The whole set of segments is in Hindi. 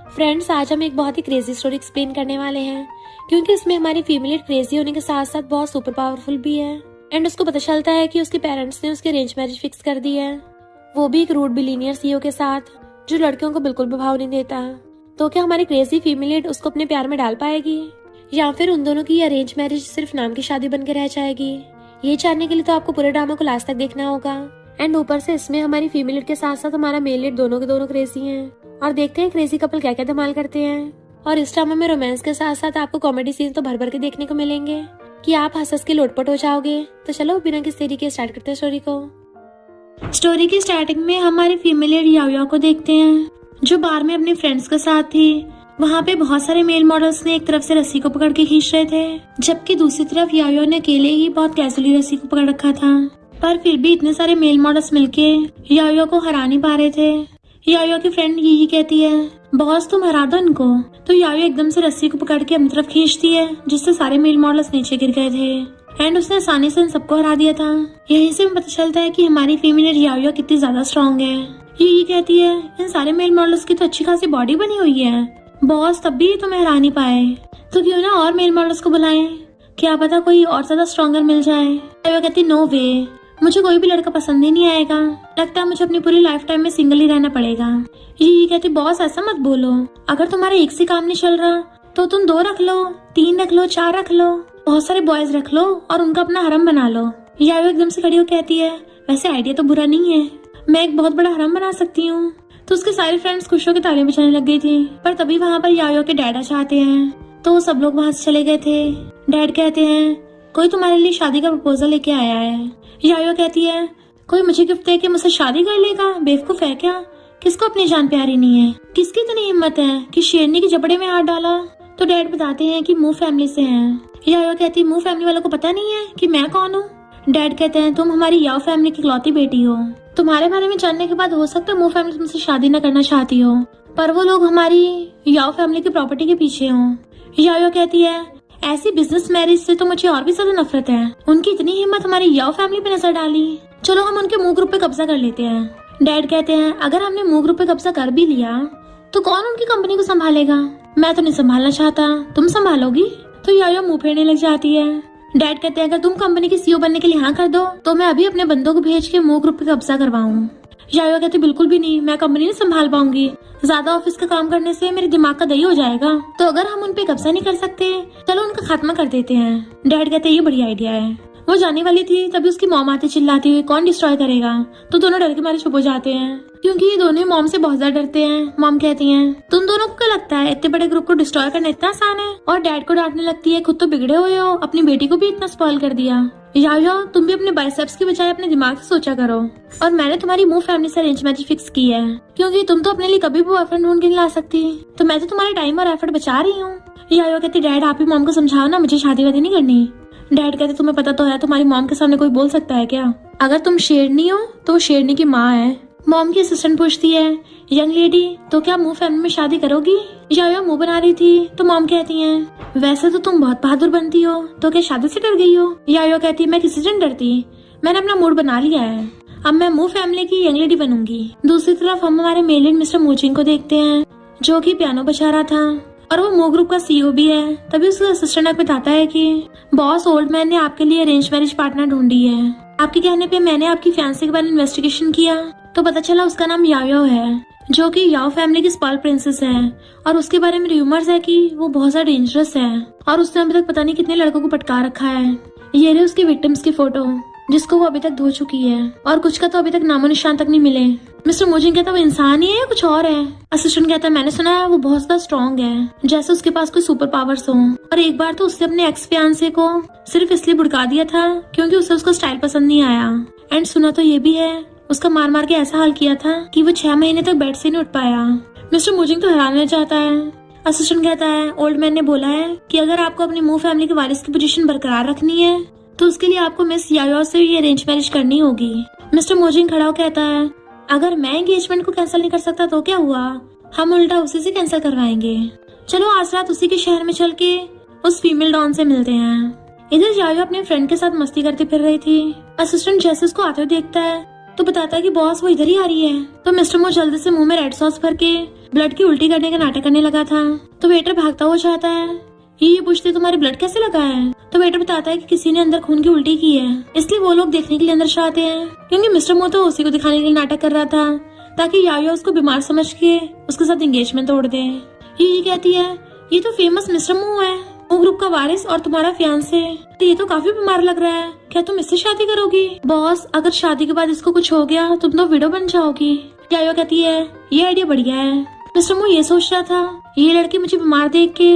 फ्रेंड्स, आज हम एक बहुत ही क्रेजी स्टोरी एक्सप्लेन करने वाले हैं, क्योंकि इसमें हमारी फीमेल क्रेजी होने के साथ साथ बहुत सुपर पावरफुल भी है। एंड उसको पता चलता है कि उसके पेरेंट्स ने उसकी अरेंज मैरिज फिक्स कर दी है, वो भी एक रूड बिलीनियर सीईओ के साथ, जो लड़कियों को बिल्कुल भी भाव नहीं देता। तो क्या हमारी क्रेजी फीमेल उसको अपने प्यार में डाल पाएगी, या फिर उन दोनों की अरेंज मैरिज सिर्फ नाम की शादी बनकर रह जाएगी? ये जानने के लिए तो आपको पूरे ड्रामा को लास्ट तक देखना होगा। एंड ऊपर से इसमें हमारी फीमेल लीड के साथ साथ हमारा मेल लीड दोनों के दोनों क्रेजी हैं, और देखते हैं क्रेजी कपल क्या क्या धमाल करते हैं। और इस ड्रामा में रोमांस के साथ साथ आपको कॉमेडी सीन तो भर भर के देखने को मिलेंगे कि आप हंस हंस के लोटपट हो जाओगे। तो चलो बिना किसी देरी के स्टार्ट करते हैं स्टोरी को। स्टोरी की स्टार्टिंग में हमारी फीमेल लीड याओ को देखते हैं, जो बार में अपने फ्रेंड्स के साथ थी। वहाँ पे बहुत सारे मेल मॉडल्स ने एक तरफ से रस्सी को पकड़ के खींच रहे थे, जबकि दूसरी तरफ याओ ने अकेले ही बहुत कैजुअली रस्सी को पकड़ रखा था। पर फिर भी इतने सारे मेल मॉडल्स मिलके याओ को हरा नहीं पा रहे थे। याओ की फ्रेंड यही कहती है, बॉस तुम हरा दो इनको। तो याओ एकदम से रस्सी को पकड़ के अपनी तरफ खींचती है, जिससे सारे मेल मॉडल्स नीचे गिर गए थे। एंड उसने आसानी से इन सबको हरा दिया था। यहीं से पता चलता है कि हमारी फीमेल याओ कितनी ज्यादा स्ट्रॉन्ग है। यही कहती है, इन सारे मेल मॉडल्स की तो अच्छी खासी बॉडी बनी हुई है, बॉस तब भी तुम्हें हरा नहीं पाए, तो क्यों ना और मेल मॉडल्स को बुलाएं, क्या पता कोई और ज्यादा स्ट्रॉन्गर मिल जाए। याओ कहती, नो वे, मुझे कोई भी लड़का पसंद ही नहीं आएगा, लगता है मुझे अपनी पूरी लाइफ टाइम में सिंगल ही रहना पड़ेगा। ये कहती, बॉस ऐसा मत बोलो, अगर तुम्हारा एक से काम नहीं चल रहा तो तुम 2 रख लो, 3 रख लो, 4 रख लो, बहुत सारे बॉयज रख लो और उनका अपना हरम बना लो। याओ एकदम से खड़ी हो कहती है, वैसे आइडिया तो बुरा नहीं है, मैं एक बहुत बड़ा हरम बना सकती हूँ। तो उसके सारे फ्रेंड्स खुश होकर तालियां बजाने लग गई थी। पर तभी वहाँ पर याओ के डैड चाहते हैं, तो सब लोग वहाँ से चले गए थे। डैड कहते हैं, कोई तुम्हारे लिए शादी का प्रपोजल लेके आया है। याओ कहती है, कोई मुझे गिफ्ट दे के मुझसे शादी कर लेगा, बेवकूफ है क्या? किसको अपनी जान प्यारी नहीं है? किसकी इतनी हिम्मत है कि शेरनी के जबड़े में हाथ डाला? तो डैड बताते हैं कि मूव फैमिली से हैं। याओ कहती है, मूव फैमिली वालों को पता नहीं है कि मैं कौन हूँ? डैड कहते हैं, तुम हमारी याओ फैमिली की इकलौती बेटी हो, तुम्हारे बारे में जानने के बाद हो सकता है मूव फैमिली तुमसे शादी न करना चाहती हो, पर वो लोग हमारी याओ फैमिली की प्रॉपर्टी के पीछे हो। याओ कहती है, ऐसी बिजनेस मैरिज से तो मुझे और भी ज्यादा नफरत है, उनकी इतनी हिम्मत हमारी याओ फैमिली पे नजर डाली, चलो हम उनके मूव ग्रुप पे कब्जा कर लेते हैं। डैड कहते हैं, अगर हमने मूव ग्रुप पे कब्जा कर भी लिया तो कौन उनकी कंपनी को संभालेगा? मैं तो नहीं संभालना चाहता, तुम संभालोगी? तो याओ मुंह फेरने लग जाती है। डैड कहते हैं, अगर तुम कंपनी की सीईओ बनने के लिए हाँ कर दो तो मैं अभी अपने बंदों को भेज के मूव ग्रुप पे कब्जा करवाऊं। याओ कहते, बिल्कुल भी नहीं, मैं कंपनी नहीं संभाल पाऊंगी, ज्यादा ऑफिस का काम करने से मेरे दिमाग का दही हो जाएगा, तो अगर हम उन पे कब्जा नहीं कर सकते चलो उनका खात्मा कर देते हैं। डैड कहते, ये बढ़िया आइडिया है। वो जाने वाली थी, तभी उसकी मॉम आती चिल्लाती हुई, कौन डिस्ट्रॉय करेगा? तो दोनों डर के मारे चुप हो जाते हैं, क्योंकि ये दोनों मॉम से बहुत ज्यादा डरते हैं। मॉम कहती हैं, तुम दोनों को क्या लगता है इतने बड़े ग्रुप को डिस्ट्रॉय करना इतना आसान है? और डैड को डांटने लगती है, खुद तो बिगड़े हुए हो, अपनी बेटी को भी इतना स्पॉइल कर दिया। याओ तुम भी अपने बाइसेप्स की बजाय अपने दिमाग से सोचा करो, और मैंने तुम्हारी मूव फैमिली से अरेंज मैरिज फिक्स की है, क्योंकि तुम तो अपने लिए कभी भी बॉयफ्रेंड ढूंढ के नहीं ला सकती, तो मैं तो तुम्हारे टाइम और एफर्ट बचा रही हूँ। याओ कहती, डैड आप ही मॉम को समझाओ ना, मुझे शादी वादी नहीं करनी। डैड कहते, तुम्हें पता तो है तुम्हारी मॉम के सामने कोई बोल सकता है क्या? अगर तुम शेरनी हो तो वो शेरनी की माँ है। मॉम की असिस्टेंट पूछती है, यंग लेडी तो क्या मूव फैमिली में शादी करोगी? याओ मुंह बना रही थी, तो मॉम कहती हैं, वैसे तो तुम बहुत बहादुर बनती हो, तो क्या शादी से डर गई हो? याओ कहती है, मैं किसी से नहीं डरती, मैंने अपना मूड बना लिया है, अब मैं मूव फैमिली की यंग लेडी बनूंगी। दूसरी तरफ हम हमारे मेल लीड मिस्टर मूचिंग को देखते हैं, जो कि पियानो बजा रहा था, और वो मूव ग्रुप का सीईओ भी है। तभी उसका असिस्टेंट बताता है कि बॉस ओल्ड मैन ने आपके लिए अरेंज मैरिज पार्टनर ढूंढी है, आपके कहने पे मैंने आपकी फियांसे के बारे में इन्वेस्टिगेशन किया तो पता चला उसका नाम याओ है, जो कि याओ फैमिली की स्पर्ल प्रिंसेस है, और उसके बारे में रूमर्स है कि वो बहुत ज्यादा डेंजरस है, और उसने अभी तक पता नहीं कितने लड़कों को पटका रखा है। ये रही उसकी विक्टिम्स की फोटो, जिसको वो अभी तक धो चुकी है, और कुछ का तो अभी तक नामो निशान तक नहीं मिले। मिस्टर मूचिंग कहता, वो इंसान ही है या कुछ और है? असिस्टेंट कहता है, मैंने सुना है वो बहुत ज्यादा स्ट्रॉन्ग है, जैसे उसके पास कोई सुपर पावर्स हो, और एक बार तो उसने अपने एक्स फियांसे को सिर्फ इसलिए भुड़का दिया था क्योंकि उसे उसका स्टाइल पसंद नहीं आया। एंड सुना तो ये भी है उसका मार मार के ऐसा हाल किया था कि वो 6 महीने तक बेड से नहीं उठ पाया। मिस्टर मूचिंग तो हैरान रह जाता है। असिस्टेंट कहता है, ओल्ड मैन ने बोला है कि अगर आपको अपनी मूव फैमिली के वारिस की पोजीशन बरकरार रखनी है तो उसके लिए आपको मिस याओ से ये अरेंज मैरिज करनी होगी। मिस्टर मूचिंग खड़ा होकर कहता है, अगर मैं एंगेजमेंट को कैंसिल नहीं कर सकता तो क्या हुआ, हम उल्टा उसी से कैंसिल करवाएंगे, चलो आज रात उसी के शहर में चल के उस फीमेल डॉन से मिलते हैं। इधर याओ अपने फ्रेंड के साथ मस्ती करती फिर रही थी। असिस्टेंट जैसे उसको आते हुए देखता है तो बताता है कि बॉस वो इधर ही आ रही है। तो मिस्टर मो जल्दी से मुंह में रेड सॉस भर के ब्लड की उल्टी करने का नाटक करने लगा था। तो वेटर भागता हुआ चाहता है, ये पूछते तुम्हारे ब्लड कैसे लगा है। तो वेटर बताता है कि किसी ने अंदर खून की उल्टी की है, इसलिए वो लोग देखने के लिए अंदर चाहते हैं, क्योंकि मिस्टर मो तो उसी को दिखाने के लिए नाटक कर रहा था ताकि यायो उसको बीमार समझ के उसके साथ एंगेजमेंट तोड़ दे। ये कहती है, ये तो फेमस मिस्टर मो है, वो ग्रुप का वारिस और तुम्हारा फियांसे। ये तो काफी बीमार लग रहा है, क्या तुम इससे शादी करोगी? बॉस, अगर शादी के बाद इसको कुछ हो गया तुम तो विडो बन जाओगी। यायो कहती है, ये आइडिया बढ़िया है। मिस्टर मो ये सोच रहा था, ये लड़की मुझे बीमार देख के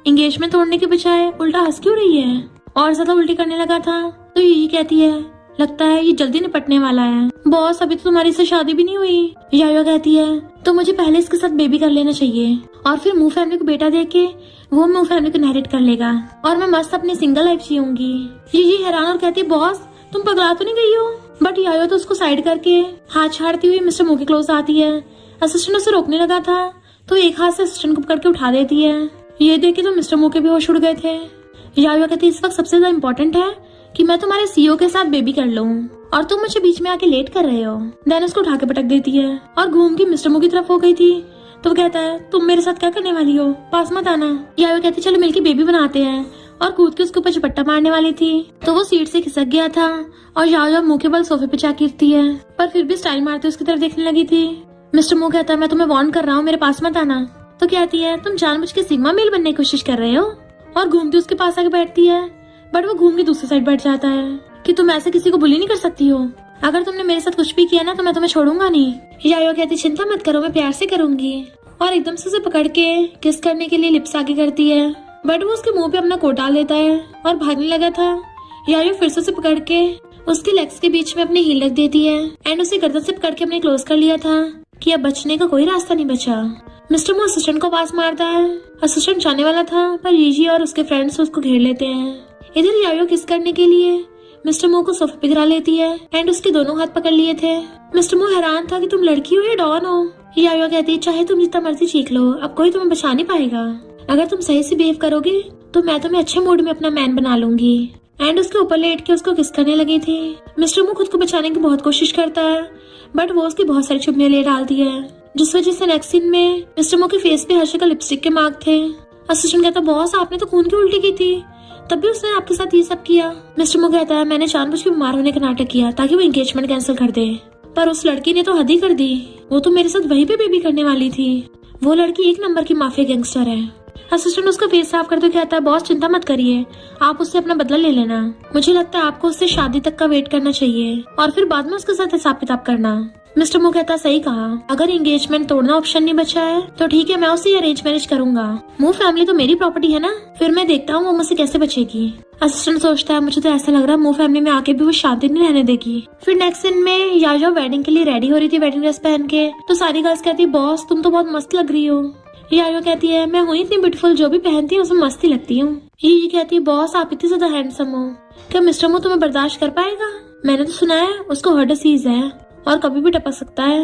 एंगेजमेंट तोड़ने के बजाय उल्टा हंस क्यों रही है, और ज्यादा उल्टी करने लगा था। तो ये कहती है, लगता है ये जल्दी निपटने वाला है। बॉस, अभी तो तुम्हारी इससे शादी भी नहीं हुई। यायो कहती है, तो मुझे पहले इसके साथ बेबी कर लेना चाहिए, और फिर मूव फैमिली को बेटा देके वो मूव फैमिली को इनहेरिट कर लेगा, और मैं मस्त अपनी सिंगल लाइफ जीऊंगी। ये हैरान और कहती है, बॉस तुम पगला तो नहीं गई हो? बट यायो तो उसको साइड करके हाथ छाड़ती हुई मिस्टर मो के क्लोज आती है। असिस्टेंट उसे रोकने लगा था तो एक हाथ से असिस्टेंट को पकड़ के उठा देती है। ये देख के तो मिस्टर मो के भी होश उड़ गए थे। यायो कहती है, इस वक्त सबसे ज्यादा इम्पोर्टेंट है कि मैं तुम्हारे सीईओ के साथ बेबी कर लूं, और तुम मुझे बीच में आके लेट कर रहे हो। देन उसको उठा के पटक देती है और घूम के मिस्टर मो की तरफ हो गई थी। तो वो कहता है, तुम मेरे साथ क्या करने वाली हो, पास मत आना। यायो कहती है, चलो मिलके बेबी बनाते हैं, और कूद के उसके ऊपर झपट्टा मारने वाली थी तो वो सीट से खिसक गया था, और यायो मुंह के बल सोफे पे जा गिरती है, पर फिर भी स्टाइल मारते उसकी तरफ देखने लगी थी। मिस्टर मो कहता है, मैं तुम्हें वार्न कर रहा हूँ, मेरे पास मत आना। तो कहती है, तुम जानबूझ के सिग्मा मेल बनने की कोशिश कर रहे हो, और घूमती उसके पास आके बैठती है। बट वो घूम के दूसरी साइड बैठ जाता है कि तुम ऐसे किसी को बुली नहीं कर सकती हो, अगर तुमने मेरे साथ कुछ भी किया ना तो मैं तुम्हें छोड़ूंगा नहीं। यायो कहती, चिंता मत करो, मैं प्यार से करूंगी, और एकदम से उसे पकड़ के किस करने के लिए लिप्स आगे करती है। बट वो उसके मुंह पे अपना कोट डाल देता है और भागने लगा था। यायो फिर से उसे पकड़ के उसके लेग्स के बीच में अपनी हील रख देती है, एंड उसे गर्दन से पकड़ के अपने क्लोज कर लिया था कि अब बचने का कोई रास्ता नहीं बचा। मिस्टर मो असिस्टेंट को आवाज मारता है। असिस्टेंट जाने वाला था पर यीजी और उसके फ्रेंड्स उसको घेर लेते हैं। इधर यायो किस करने के लिए मिस्टर मो को सोफे पे गिरा लेती है, एंड उसके दोनों हाथ पकड़ लिए थे। मिस्टर मो हैरान था कि तुम लड़की हो या डॉन हो। यायो कहती है, चाहे तुम जितना मर्जी चीख लो, अब कोई तुम्हें बचा नहीं पाएगा। अगर तुम सही से बिहेव करोगे तो मैं तुम्हें अच्छे मूड में अपना मैन बना लूंगी। एंड उसके ऊपर लेट के उसको किस करने लगी थी। मिस्टर मो खुद को बचाने की बहुत कोशिश करता है, बट वो उसकी बहुत सारी चुम्बियां ले डालती है, जिस वजह से नेक्स्ट सीन में मिस्टर मो के फेस पे हर जगह लिपस्टिक के मार्क थे। असिस्टेंट कहता, बॉस आपने तो खून की उल्टी की थी, तब भी उसने आपके साथ ये सब किया। मिस्टर मो कहता है, मैंने जानबूझ के बीमार होने का नाटक किया ताकि वो एंगेजमेंट कैंसिल कर दे, पर उस लड़की ने तो हद ही कर दी, वो तो मेरे साथ वहीं पे बेबी करने वाली थी। वो लड़की एक नंबर की माफिया गैंगस्टर है। असिस्टेंट उसका फेस साफ करते हुए कहता है, बॉस चिंता मत करिए, आप उससे अपना बदला ले लेना। मुझे लगता है आपको उससे शादी तक का वेट करना चाहिए और फिर बाद में उसके साथ हिसाब किताब करना। मिस्टर मो कहता, सही कहा, अगर एंगेजमेंट तोड़ना ऑप्शन नहीं बचा है तो ठीक है, मैं उससे अरेंज मैरिज करूंगा। मो फैमिली तो मेरी प्रॉपर्टी है ना, फिर मैं देखता हूँ वो मुझसे कैसे बचेगी। असिस्टेंट सोचता है, मुझे तो ऐसा लग रहा है मो फैमिली में आके भी वो शांति नहीं रहने देगी। फिर नेक्स्ट दिन में यायो वेडिंग के लिए रेडी हो रही थी वेडिंग ड्रेस पहन के, तो सारी गर्ल्स कहती, बॉस तुम तो बहुत मस्त लग रही हो। यायो कहती है, मैं हूँ इतनी ब्यूटीफुल, जो भी पहनती है उसमें मस्ती लगती हूँ। ये कहती है, बॉस आप इतनी ज्यादा हैंडसम हो, क्या मिस्टर मो तुम्हें बर्दाश्त कर पाएगा? मैंने तो सुना है उसको हार्ट डिसीज है और कभी भी टपक सकता है।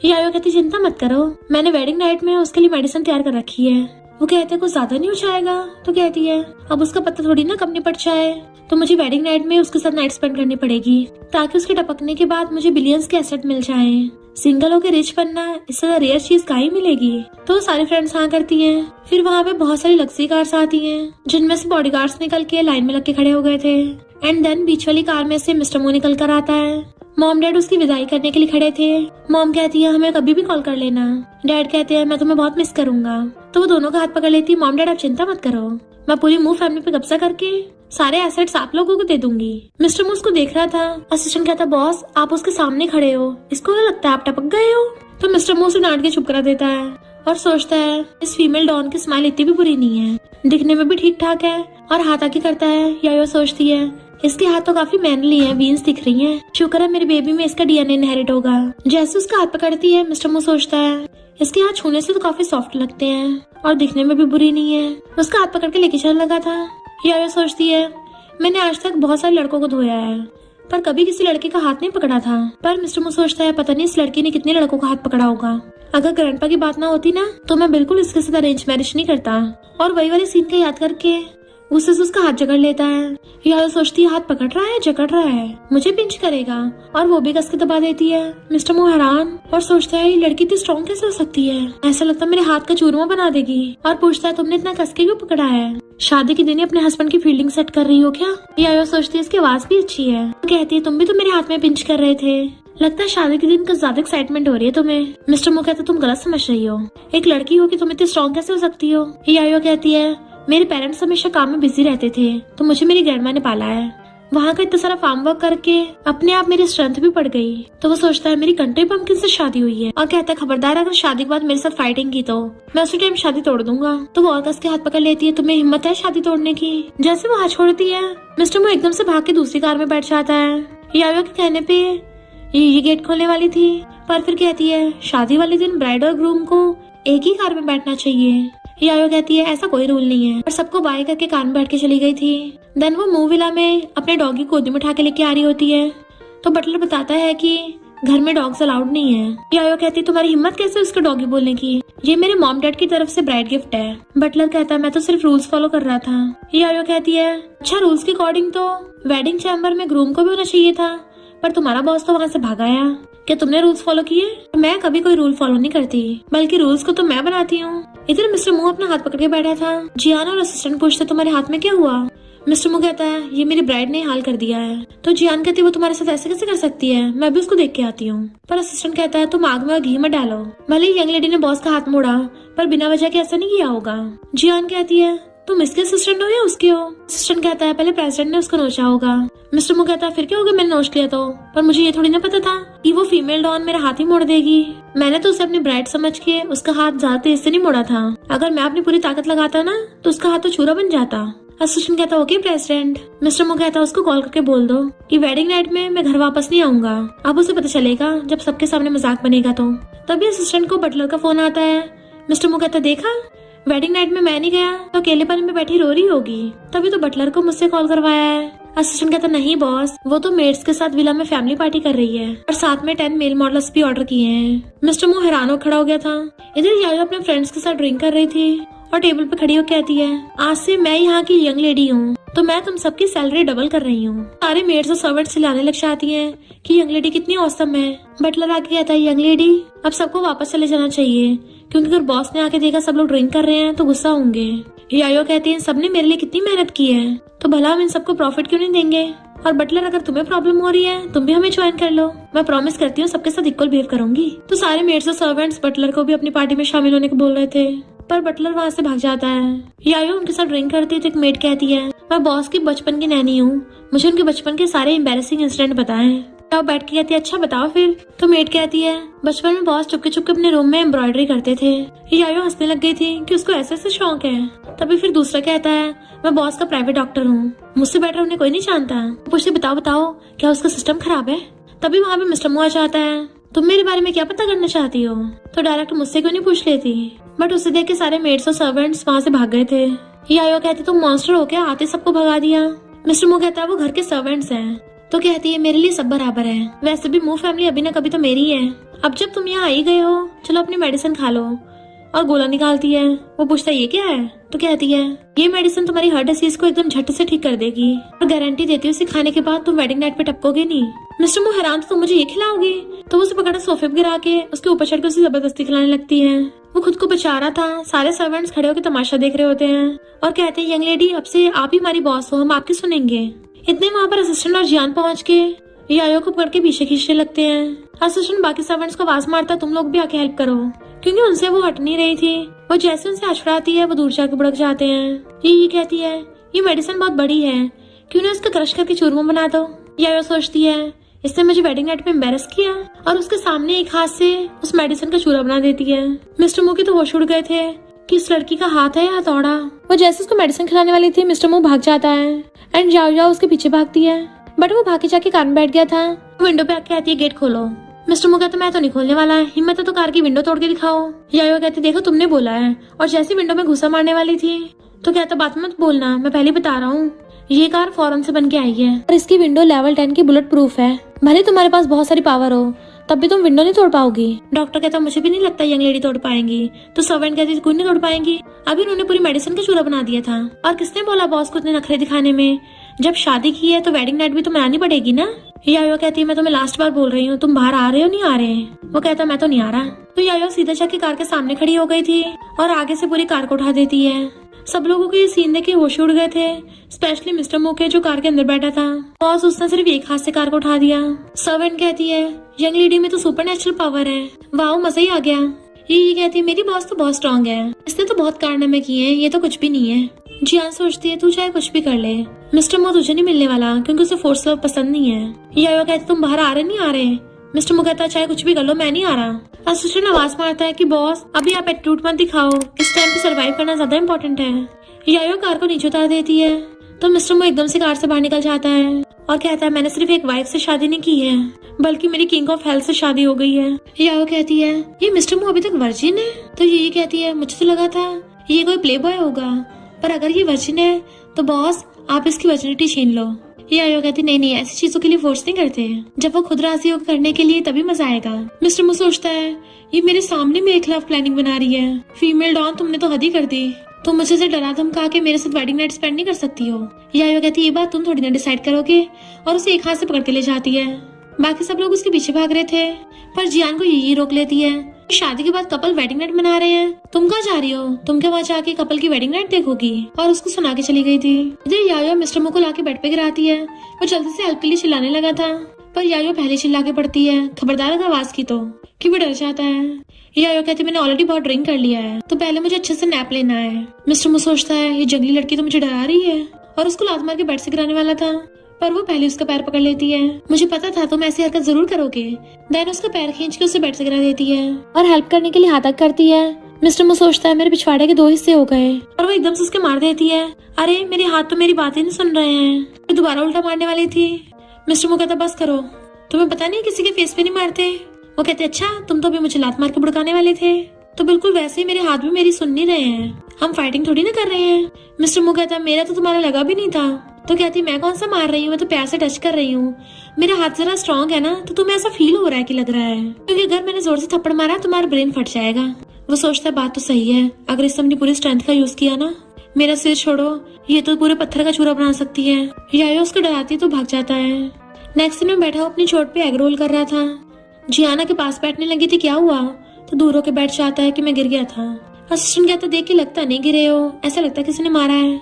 यायो कहती, चिंता मत करो, मैंने वेडिंग नाइट में उसके लिए मेडिसिन तैयार कर रखी है। वो कहते हैं, कुछ ज्यादा नहीं हो जाएगा? तो कहती है, अब उसका पता थोड़ी ना कम निपट जाए, तो मुझे वेडिंग नाइट में उसके साथ नाइट स्पेंड करनी पड़ेगी ताकि उसके टपकने के बाद मुझे बिलियंस के एसेट मिल जाए। सिंगल होकर रिच बनना इससे रेयर चीज कहीं मिलेगी। तो सारी फ्रेंड्स हाँ करती हैं। फिर वहाँ पे बहुत सारी लग्जरी कार्स आती हैं, जिनमें से बॉडीगार्ड्स निकल के लाइन में लग के खड़े हो गए थे। एंड देन बीच वाली कार में से मिस्टर मो निकल कर आता है। मॉम डैड उसकी विदाई करने के लिए खड़े थे। मॉम कहती है, हमें कभी भी कॉल कर लेना। डैड कहते हैं, मैं तुम्हें बहुत मिस करूंगा। तो वो दोनों का हाथ पकड़ लेती है। मॉम डैड आप चिंता मत करो, मैं पूरी मो फैमिली पे कब्जा करके सारे एसेट्स आप लोगों को दे दूंगी। मिस्टर मो उसको देख रहा था। असिस्टेंट कहता, बॉस आप उसके सामने खड़े हो, इसको क्या लगता है आप टपक गए हो? तो मिस्टर मो उसे डांट के चुप करा देता है और सोचता है, इस फीमेल डॉन की स्माइल इतनी भी बुरी नहीं है, दिखने में भी ठीक ठाक है, और हाथ आके करता है। यायो सोचती है, इसके हाथ तो काफी मैनली हैं, वीन्स दिख रही हैं, शुक्र है मेरे बेबी में इसका डीएनए इनहेरिट होगा। जैसे उसका हाथ पकड़ती है, मिस्टर मो सोचता है, इसके हाथ छूने से तो काफी सॉफ्ट लगते हैं और दिखने में भी बुरी नहीं है। उसका हाथ पकड़ के लेके चलने लगा था। यायो सोचती है, मैंने आज तक बहुत सारे लड़कों को धोया है पर कभी किसी लड़के का हाथ नहीं पकड़ा था। पर मिस्टर मो सोचता है, पता नहीं इस लड़की ने कितने लड़कों का हाथ पकड़ा होगा। अगर ग्रैंडपा की बात ना होती ना तो मैं बिल्कुल इसके साथ अरेंज मैरिज नहीं करता। और वही वाले सीन का याद करके गुस्से से उसका हाथ जकड़ लेता है। यायो सोचती है हाथ पकड़ रहा है, जकड़ रहा है, मुझे पिंच करेगा, और वो भी कस के दबा देती है। मिस्टर मो हैरान और सोचता है ये लड़की इतनी स्ट्रॉन्ग कैसे हो सकती है, ऐसा लगता है मेरे हाथ का चूरमा बना देगी। और पूछता है तुमने इतना कस के क्यों पकड़ा है, शादी के दिन ही अपने हस्बैंड की फील्डिंग सेट कर रही हो क्या। यायो सोचती है इसकी आवाज भी अच्छी है। कहती है तुम भी तो मेरे हाथ में पिंच कर रहे थे, लगता है शादी के दिन कुछ ज्यादा एक्साइटमेंट हो रही है तुम्हें। मिस्टर मो कहता है तुम गलत समझ रही हो, एक लड़की हो कि तुम इतनी स्ट्रॉन्ग कैसे हो सकती हो। यायो कहती है मेरे पेरेंट्स हमेशा काम में बिजी रहते थे तो मुझे मेरी ग्रैंडमा ने पाला है, वहाँ का इतना सारा फार्म वर्क करके अपने आप मेरी स्ट्रेंथ भी बढ़ गई। तो वो सोचता है मेरी कंट्री पम्पकिन से शादी हुई है, और कहता है खबरदार अगर शादी के बाद मेरे साथ फाइटिंग की तो मैं उसी टाइम शादी तोड़ दूंगा। तो वो और कस के हाथ पकड़ लेती है, तुम्हें हिम्मत है शादी तोड़ने की। जैसे वो हाथ छोड़ती है मिस्टर मो एकदम से भाग के दूसरी कार में बैठ जाता है। यायो के कहने पे ये गेट खोलने वाली थी, पर फिर कहती है शादी वाले दिन ब्राइड और ग्रूम को एक ही कार में बैठना चाहिए। यायो कहती है ऐसा कोई रूल नहीं है, और सबको बाय करके कार में बैठ के चली गई थी। देन वो मूव विला में अपने डॉगी को गोदी में उठा के लेके आ रही होती है, तो बटलर बताता है कि घर में डॉग्स अलाउड नहीं है। यायो कहती है तुम्हारी हिम्मत कैसे उसके डॉगी बोलने की, ये मेरे मॉम डैड की तरफ से ब्राइड गिफ्ट है। बटलर कहता है मैं तो सिर्फ रूल्स फॉलो कर रहा था। यायो कहती है अच्छा रूल्स के अकॉर्डिंग तो वेडिंग चैम्बर में ग्रूम को भी होना चाहिए था, पर तुम्हारा बॉस तो वहाँ से भाग आया, क्या तुमने रूल्स फॉलो किए। मैं कभी कोई रूल फॉलो नहीं करती, बल्कि रूल्स को तो मैं बनाती हूँ। इधर मिस्टर मो अपना हाथ पकड़ के बैठा था। जियान और असिस्टेंट पूछते तुम्हारे हाथ में क्या हुआ। मिस्टर मो कहता है ये मेरी ब्राइड ने हाल कर दिया है। तो जियान कहती है वो तुम्हारे साथ ऐसे कैसे कर सकती है, मैं भी उसको देख के आती हूँ। पर असिस्टेंट कहता है तुम आग में घी मत डालो, भले ही यंग लेडी ने बॉस का हाथ मोड़ा पर बिना वजह के ऐसा नहीं किया होगा। जियान कहती है तुम इसके असिस्टेंट हो या उसके हो। असिस्टेंट कहता है पहले प्रेसिडेंट ने उसको नोचा होगा। मिस्टर मो कहता है फिर क्या होगा मैंने नोच लिया तो, पर मुझे ये थोड़ी ना पता था कि वो फीमेल डॉन मेरा हाथ ही मोड़ देगी। मैंने तो उसे अपनी ब्राइड समझ के उसका हाथ ज्यादा तेज से नहीं मोड़ा था, अगर मैं अपनी पूरी ताकत लगाता ना तो उसका हाथ तो छुरा बन जाता। असिस्टेंट कहता ओके प्रेसिडेंट। मिस्टर मो कहता उसको कॉल करके बोल दो कि वेडिंग नाइट में मैं घर वापस नहीं आऊंगा, अब उसे पता चलेगा जब सबके सामने मजाक बनेगा तो। तभी असिस्टेंट को बटलर का फोन आता है। मिस्टर मो कहता देखा वेडिंग नाइट में मैं नहीं गया तो अकेलेपन में बैठी रो रही होगी, तभी तो बटलर को मुझसे कॉल करवाया है। असिस्टेंट कहता नहीं बॉस, वो तो मेड्स के साथ विला में फैमिली पार्टी कर रही है और साथ में 10 मेल मॉडल्स भी ऑर्डर किए हैं। मिस्टर मो हैरान हो खड़ा हो गया था। इधर यायो अपने फ्रेंड्स के साथ ड्रिंक कर रही थी और टेबल पे खड़ी होकर कहती है आज से मैं यहाँ की यंग लेडी हूँ, तो मैं तुम सबकी सैलरी डबल कर रही हूँ। सारे मेड्स और सर्वेंट्स चिल्लाने लग जाती हैं कि यंग लेडी कितनी औसम है। बटलर आके कहता है यंग लेडी अब सबको वापस चले जाना चाहिए, क्योंकि अगर बॉस ने आके देखा सब लोग ड्रिंक कर रहे हैं तो गुस्सा होंगे। यायो कहती है सबने मेरे लिए कितनी मेहनत की है, तो भला हम इन सबको प्रॉफिट क्यों नहीं देंगे। और बटलर अगर तुम्हें प्रॉब्लम हो रही है तुम भी हमें ज्वाइन कर लो, मैं प्रॉमिस करती हूँ सबके साथ इक्वल बिहेव करूंगी। तो सारे मेड्स और सर्वेंट्स बटलर को भी अपनी पार्टी में शामिल होने को बोल रहे थे, पर बटलर वहाँ से भाग जाता है। यायो उनके साथ ड्रिंक करती है तो एक मेड कहती है मैं बॉस की बचपन की नैनी हूँ, मुझे उनके बचपन के सारे एम्बैरेसिंग इंसिडेंट बताएं। तो बैठ के कहती है अच्छा बताओ फिर। तो मेड कहती है बचपन में बॉस चुपके चुपके अपने रूम में एम्ब्रॉयडरी करते थे। यायो हंसने लग गई थी कि उसको ऐसे ऐसे शौक है। तभी फिर दूसरा कहता है मैं बॉस का प्राइवेट डॉक्टर हूँ, मुझसे बेटर उन्हें कोई नहीं जानता। पूछते बताओ बताओ क्या उसका सिस्टम खराब है। तभी वहाँ पे मिस्टर मो आ जाता है, तुम मेरे बारे में क्या पता करना चाहती हो। तो डायरेक्ट मुझसे क्यों नहीं पूछ लेती, बट उसे देख के सारे मेड्स और सर्वेंट्स वहाँ से भाग गए थे। यायो कहती तुम मॉन्स्टर हो क्या, आते सबको भगा दिया। मिस्टर मो कहता है वो घर के सर्वेंट्स हैं। तो कहती है मेरे लिए सब बराबर है, वैसे भी मो फैमिली अभी न कभी तो मेरी है, अब जब तुम यहाँ आई गए हो चलो अपनी मेडिसिन खा लो। और गोला निकालती है। वो पूछता है ये क्या है, तो कहती है ये मेडिसिन तुम्हारी हर डिसीज को एकदम झट से ठीक कर देगी और गारंटी देती है उसे खाने के बाद तुम वेडिंग नाइट पे टपकोगे नहीं। मिस्टर मो हैरान तो तुम मुझे ये खिलाओगे। तो वो उसे पकड़ सोफे पे गिरा के उसके ऊपर चढ़ के उसे जबरदस्ती खिलाने लगती है। वो खुद को बचा रहा था, सारे सर्वेंट्स खड़े होकर तमाशा देख रहे होते हैं और कहते हैं यंग लेडी अब से आप ही हमारी बॉस हो, हम आपकी सुनेंगे। इतने वहाँ पर असिस्टेंट और जियान पहुँच के यायो को पकड़ के पीछे खींचने लगते हैं। असिस्टेंट बाकी सर्वेंट्स को आवाज मारता तुम लोग भी आके हेल्प करो, क्योंकि उनसे वो हट नहीं रही थी। वो जैसे उनसे अछड़ाती है वो दूर जाके बुड़क जाते हैं। ये कहती है ये मेडिसिन बहुत बड़ी है, क्यों ना उसका क्रश करके चूरमा बना दो। यायो सोचती है इसने मुझे वेडिंग नाइट में एम्बैरस किया, और उसके सामने एक हाथ से उस मेडिसिन का चूरा बना देती है। मिस्टर मो के तो होश उड़ गए थे कि इस लड़की का हाथ है या हथौड़ा। वो जैसे उसको मेडिसिन खिलाने वाली थी मिस्टर मो भाग जाता है एंड जाओ उसके पीछे भागती है, बट वो भागे जाके कार में बैठ गया था। विंडो पे आके कहती है गेट खोलो। मिस्टर मो कहता मैं तो नहीं खोलने वाला है, हिम्मत है तो कार की विंडो तोड़ के दिखाओ। यायो कहती देखो तुमने बोला है, और जैसे विंडो में घुसा मारने वाली थी तो कहता बात मत बोलना, मैं पहले बता रहा हूँ ये कार फॉरेन से बन के आई है और इसकी विंडो लेवल 10 की बुलेट प्रूफ है। भले तुम्हारे पास बहुत सारी पावर हो तब भी तुम विंडो नहीं तोड़ पाओगी। डॉक्टर कहता मुझे भी नहीं लगता यंग लेडी तोड़ पाएंगी। तो सर्वेंट कहती कोई नहीं तोड़ पाएंगी, अभी उन्होंने पूरी मेडिसिन का चूरा बना दिया था। और किसने बोला बॉस को इतने नखरे दिखाने में, जब शादी की है तो वेडिंग नाइट भी तो मनानी पड़ेगी ना। यायो कहती है मैं तुम्हें लास्ट बार बोल रही हूँ, तुम बाहर आ रहे हो नहीं आ रहे। वो कहता मैं तो नहीं आ रहा। तो यायो सीधा जाके कार के सामने खड़ी हो गई थी और आगे से पूरी कार को उठा देती है। सब लोगों के ये सीन देख के होश उड़ गए थे, स्पेशली मिस्टर मोके जो कार के अंदर बैठा था। बॉस उसने सिर्फ एक हाथ से कार को उठा दिया। सर्वेंट कहती है यंग लेडी में तो सुपर नेचुरल पावर है, वाह मजा ही आ गया। ये कहती है मेरी बॉस तो बहुत स्ट्रॉन्ग है, इसने तो बहुत कारनामे किए हैं, ये तो कुछ भी नहीं है। जियान सोचती है तू चाहे कुछ भी कर ले, मिस्टर मो तुझे नहीं मिलने वाला क्योंकि उसे फोर्स लव पसंद नहीं है। यायो कहती तुम बाहर आ रहे नहीं आ रहे। मिस्टर मो कहता चाहे कुछ भी कर लो मैं नहीं आ रहा। असिस्टेंट आवाज मारता है कि बॉस अभी आप एटीट्यूड मत दिखाओ, इस टाइम पे सरवाइव करना ज्यादा इम्पोर्टेंट है। यायो कार को नीचे उतार देती है तो मिस्टर मो एकदम से कार से बाहर निकल जाता है और कहता है मैंने सिर्फ एक वाइफ से शादी नहीं की है बल्कि मेरी किंग ऑफ हेल्थ से शादी हो गई है। यायो कहती है ये मिस्टर मो अभी तक वर्जिन है। तो ये कहती है मुझे तो लगा था ये कोई प्ले बॉय होगा, पर अगर ये वर्जिन है तो बॉस आप इसकी वर्जिनिटी छीन लो। यायो कहती नहीं ऐसी चीजों के लिए फोर्स नहीं करते, जब वो खुद राजी हो करने के लिए तभी मजा आएगा। मिस्टर मो सोचता है ये मेरे सामने मेरे खिलाफ प्लानिंग बना रही है, फीमेल डॉन तुमने तो हद ही कर दी, तुम मुझे से डरा धमका के मेरे साथ वेडिंग नाइट स्पेंड नहीं कर सकती हो। यायो कहती ये बात तुम थोड़ी ना डिसाइड करोगे और उसे एक हाथ से पकड़ के ले जाती है। बाकी सब लोग उसके पीछे भाग रहे थे पर जियान को यही रोक लेती है। शादी के बाद कपल वेडिंग नाइट मना रहे हैं, तुम कहाँ जा रही हो, तुम क्या वहाँ जाके कपल की वेडिंग नाइट देखोगी। और उसको सुना के चली गई थी। इधर यायो मिस्टर मो को लाके बेड पे गिराती है, वो जल्दी से हेल्प के लिए चिल्लाने लगा था पर यायो पहले चिल्ला के पड़ती है खबरदार अगर आवाज की तो, कि वो डर जाता है। यायो कहती मैंने ऑलरेडी बहुत ड्रिंक कर लिया है तो पहले मुझे अच्छे से नैप लेना है। मिस्टर मो सोचता है ये जंगली लड़की तो मुझे डरा रही है और उसको लात मार के बेड से गिराने वाला था, पर वो पहले उसका पैर पकड़ लेती है। मुझे पता था तुम ऐसी हरकत जरूर करोगे। देन उसका पैर खींच के उसे बेड से गिरा देती है और हेल्प करने के लिए हाथ तक करती है। मिस्टर मो सोचता है मेरे पिछवाड़े के 2 हिस्से हो गए और वो एकदम से उसके मार देती है। अरे मेरे हाथ तो मेरी बातें नहीं सुन रहे हैं। मैं दोबारा उल्टा मारने वाली थी। मिस्टर मो कहता बस करो, तुम्हें पता नहीं किसी के फेस पे नहीं मारते। वो कहते अच्छा तुम तो अभी मुझे लात मार के भड़काने वाले थे, तो बिल्कुल वैसे ही मेरे हाथ भी मेरी सुन नहीं रहे हैं, हम फाइटिंग थोड़ी ना कर रहे हैं। मिस्टर मो कहता मेरा तो तुम्हारा लगा भी नहीं था। तो कहती मैं कौन सा मार रही हूँ, मैं तो प्यार से टच कर रही हूँ, मेरा हाथ जरा स्ट्रॉन्ग है ना तो तुम्हें ऐसा फील हो रहा है कि लग रहा है, क्योंकि अगर मैंने जोर से थप्पड़ मारा तुम्हारा ब्रेन फट जाएगा। वो सोचता है बात तो सही है, अगर इसने अपनी पूरी स्ट्रेंथ का यूज किया ना, मेरा सिर छोड़ो ये तो पूरे पत्थर का चूरा बना सकती है। यायो उसको डराती तो भाग जाता है। नेक्स्ट दिन में बैठा अपनी चोट पे एग रोल कर रहा था। जियाना के पास बैठने लगी थी क्या हुआ, तो दूर होके बैठ जाता है कि मैं गिर गया था। असिस्टेंट कहता देख के लगता नहीं गिरे हो, ऐसा लगता है किसी ने मारा है।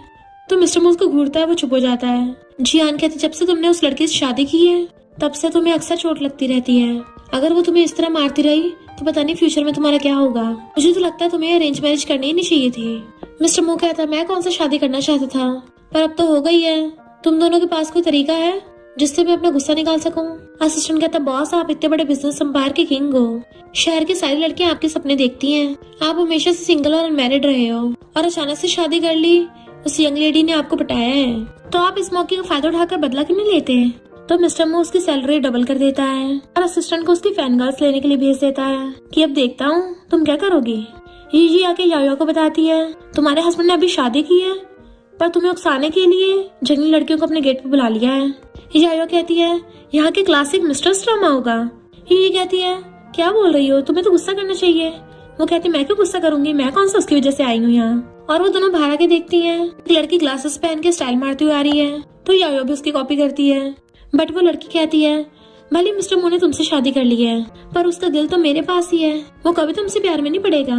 तो मिस्टर मूस को घूरता है, वो चुप हो जाता है। जियान कहती जब से तुमने उस लड़की से शादी की है तब से तुम्हें अक्सर चोट लगती रहती है, अगर वो तुम्हें इस तरह मारती रही तो पता नहीं फ्यूचर में तुम्हारा क्या होगा। मुझे तो लगता है तुम्हें अरेंज मैरिज करनी ही नहीं चाहिए थी। मिस्टर मू कहता मैं कौन सा शादी करना चाहता था, पर अब तो हो गई है। तुम दोनों के पास कोई तरीका है जिससे मैं अपना गुस्सा निकाल सकूं। असिस्टेंट कहता बॉस आप इतने बड़े बिजनेस एम्पायर के किंग हो, शहर की सारी लड़कियां आपके सपने देखती हैं, आप हमेशा से सिंगल और अनमैरिड रहे हो और अचानक से शादी कर ली, उस यंग लेडी ने आपको पटाया है, तो आप इस मौके का फायदा उठाकर बदला क्यों नहीं लेते। तो मिस्टर मू उसकी सैलरी डबल कर देता है और असिस्टेंट को उसकी फैन गर्ल्स लेने के लिए भेज देता है कि अब देखता हूँ तुम क्या करोगी। ये आके यायो को बताती है तुम्हारे हस्बैंड ने अभी शादी की है पर तुम्हें उकसाने के लिए जंगली लड़कियों को अपने गेट पे बुला लिया है। यायो कहती है यहाँ के क्लासिक मिस्टर्स ड्रामा होगा। ये कहती है क्या बोल रही हो, तुम्हें तो गुस्सा करना चाहिए। वो कहती मैं क्यों गुस्सा करूंगी, मैं कौन सा उसकी वजह से आई हूँ यहाँ। और वो दोनों बाहर आके देखती हैं, एक लड़की ग्लासेस पहन के स्टाइल मारती हुई आ रही है, तो यायो भी उसकी कॉपी करती है। बट वो लड़की कहती है भले मिस्टर मू ने तुमसे शादी कर ली है पर उसका दिल तो मेरे पास ही है, वो कभी तुमसे प्यार में नहीं पड़ेगा।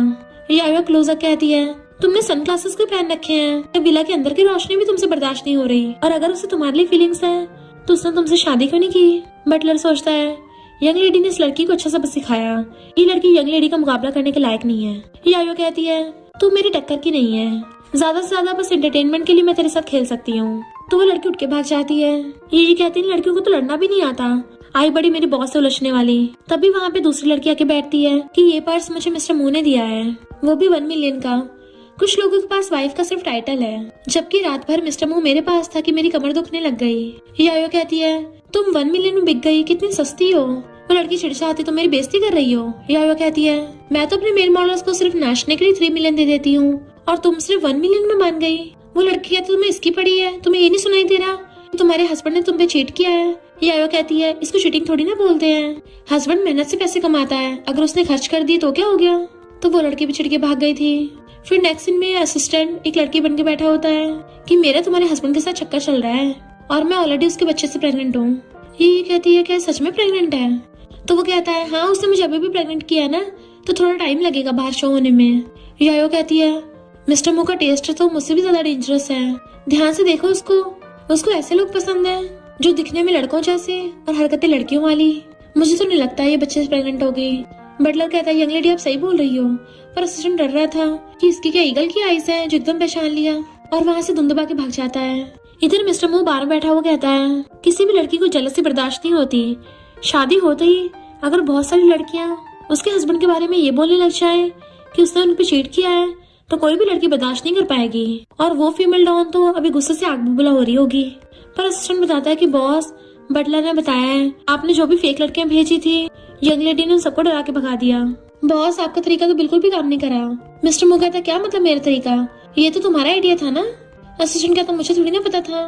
यायो क्लोजर कहती है तुमने सन ग्लासेस क्यों पहन रखे हैं, विला के अंदर की रोशनी भी तुमसे बर्दाश्त नहीं हो रही, और अगर उसे तुम्हारे लिए फीलिंग्स है तो उसने तुमसे शादी क्यों नहीं की। बटलर सोचता है यंग लेडी ने इस लड़की को अच्छा सबक सिखाया, ये लड़की यंग लेडी का मुकाबला करने के लायक नहीं है। यायो कहती है तू मेरी टक्कर की नहीं है, ज्यादा से ज्यादा बस एंटरटेनमेंट के लिए मैं तेरे साथ खेल सकती हूँ। तो वो लड़की उठ के भाग जाती है। ये कहती है लड़कियों को तो लड़ना भी नहीं आता, आई बड़ी मेरी बॉस से उलझने वाली। तभी वहाँ पे दूसरी लड़की आके बैठती है कि ये पर्स मुझे मिस्टर मू ने दिया है, वो भी 1 मिलियन का। कुछ लोगों के पास वाइफ का सिर्फ टाइटल है, जबकि रात भर मिस्टर मू मेरे पास था कि मेरी कमर दुखने लग गई। यायो कहती है तुम 1 मिलियन में बिक गई, कितनी सस्ती हो। वो लड़की चिढ़चाती तो मेरी बेइज्जती कर रही हो। यायो कहती है मैं तो अपने मेल मॉडल्स को सिर्फ नाचने के लिए 3 मिलियन दे देती हूँ और तुम सिर्फ 1 मिलियन में मान गई। वो लड़की कहती तुम्हें इसकी पड़ी है, तुम्हें ये नहीं सुनाई दे रहा तुम्हारे हस्बैंड ने तुम पे चीट किया है, यायो कहती है इसको चीटिंग थोड़ी ना बोलते हैं, हस्बैंड मेहनत से पैसे कमाता है, अगर उसने खर्च कर दिए तो क्या हो गया। तो वो लड़की भी चिढ़ के भाग गई थी। फिर नेक्स्ट सीन में असिस्टेंट एक लड़की बन के बैठा होता है कि मेरा तुम्हारे हस्बैंड के साथ चक्कर चल रहा है और मैं ऑलरेडी उसके बच्चे से प्रेग्नेंट हूँ। ये कहती है क्या सच में प्रेग्नेंट है। तो वो कहता है हाँ उसने मुझे अभी भी प्रेग्नेंट किया ना, तो थोड़ा टाइम लगेगा बाहर शो होने में। यायो कहती है मिस्टर मू का टेस्ट तो मुझसे भी ज्यादा डेंजरस है, ध्यान से देखो उसको ऐसे लोग पसंद है जो दिखने में लड़कों जैसे और हरकतें लड़कियों वाली। मुझे तो नहीं लगता ये बच्चे से प्रेग्नेंट हो गई। बटलर कहता है यंग लेडी आप सही बोल रही हो, पर असिस्टेंट डर रहा था कि इसकी क्या ईगल की आइज है जो एकदम पहचान लिया और वहाँ से धुंध दबा के भाग जाता है। इधर मिस्टर मू बाहर बैठा हुआ कहता है किसी भी लड़की को जेलसी बर्दाश्त नहीं होती, शादी होते ही अगर बहुत सारी लड़कियां उसके हस्बैंड के बारे में ये बोलने लग जाए कि उसने उन पे चीट किया है तो कोई भी लड़की बर्दाश्त नहीं कर पाएगी और वो फीमेल डॉन तो अभी गुस्से से आग बबूला हो रही होगी। पर असिस्टेंट बताता है कि बॉस बटलर ने बताया है आपने जो भी फेक लड़कियां भेजी थी यंग लेडी ने उन सबको डरा के भगा दिया। बॉस आपका तरीका तो बिल्कुल भी काम नहीं करा। मिस्टर मू कहता क्या मतलब मेरा तरीका, ये तो तुम्हारा आइडिया था ना। असिस्टेंट कहता मुझे थोड़ी ना पता था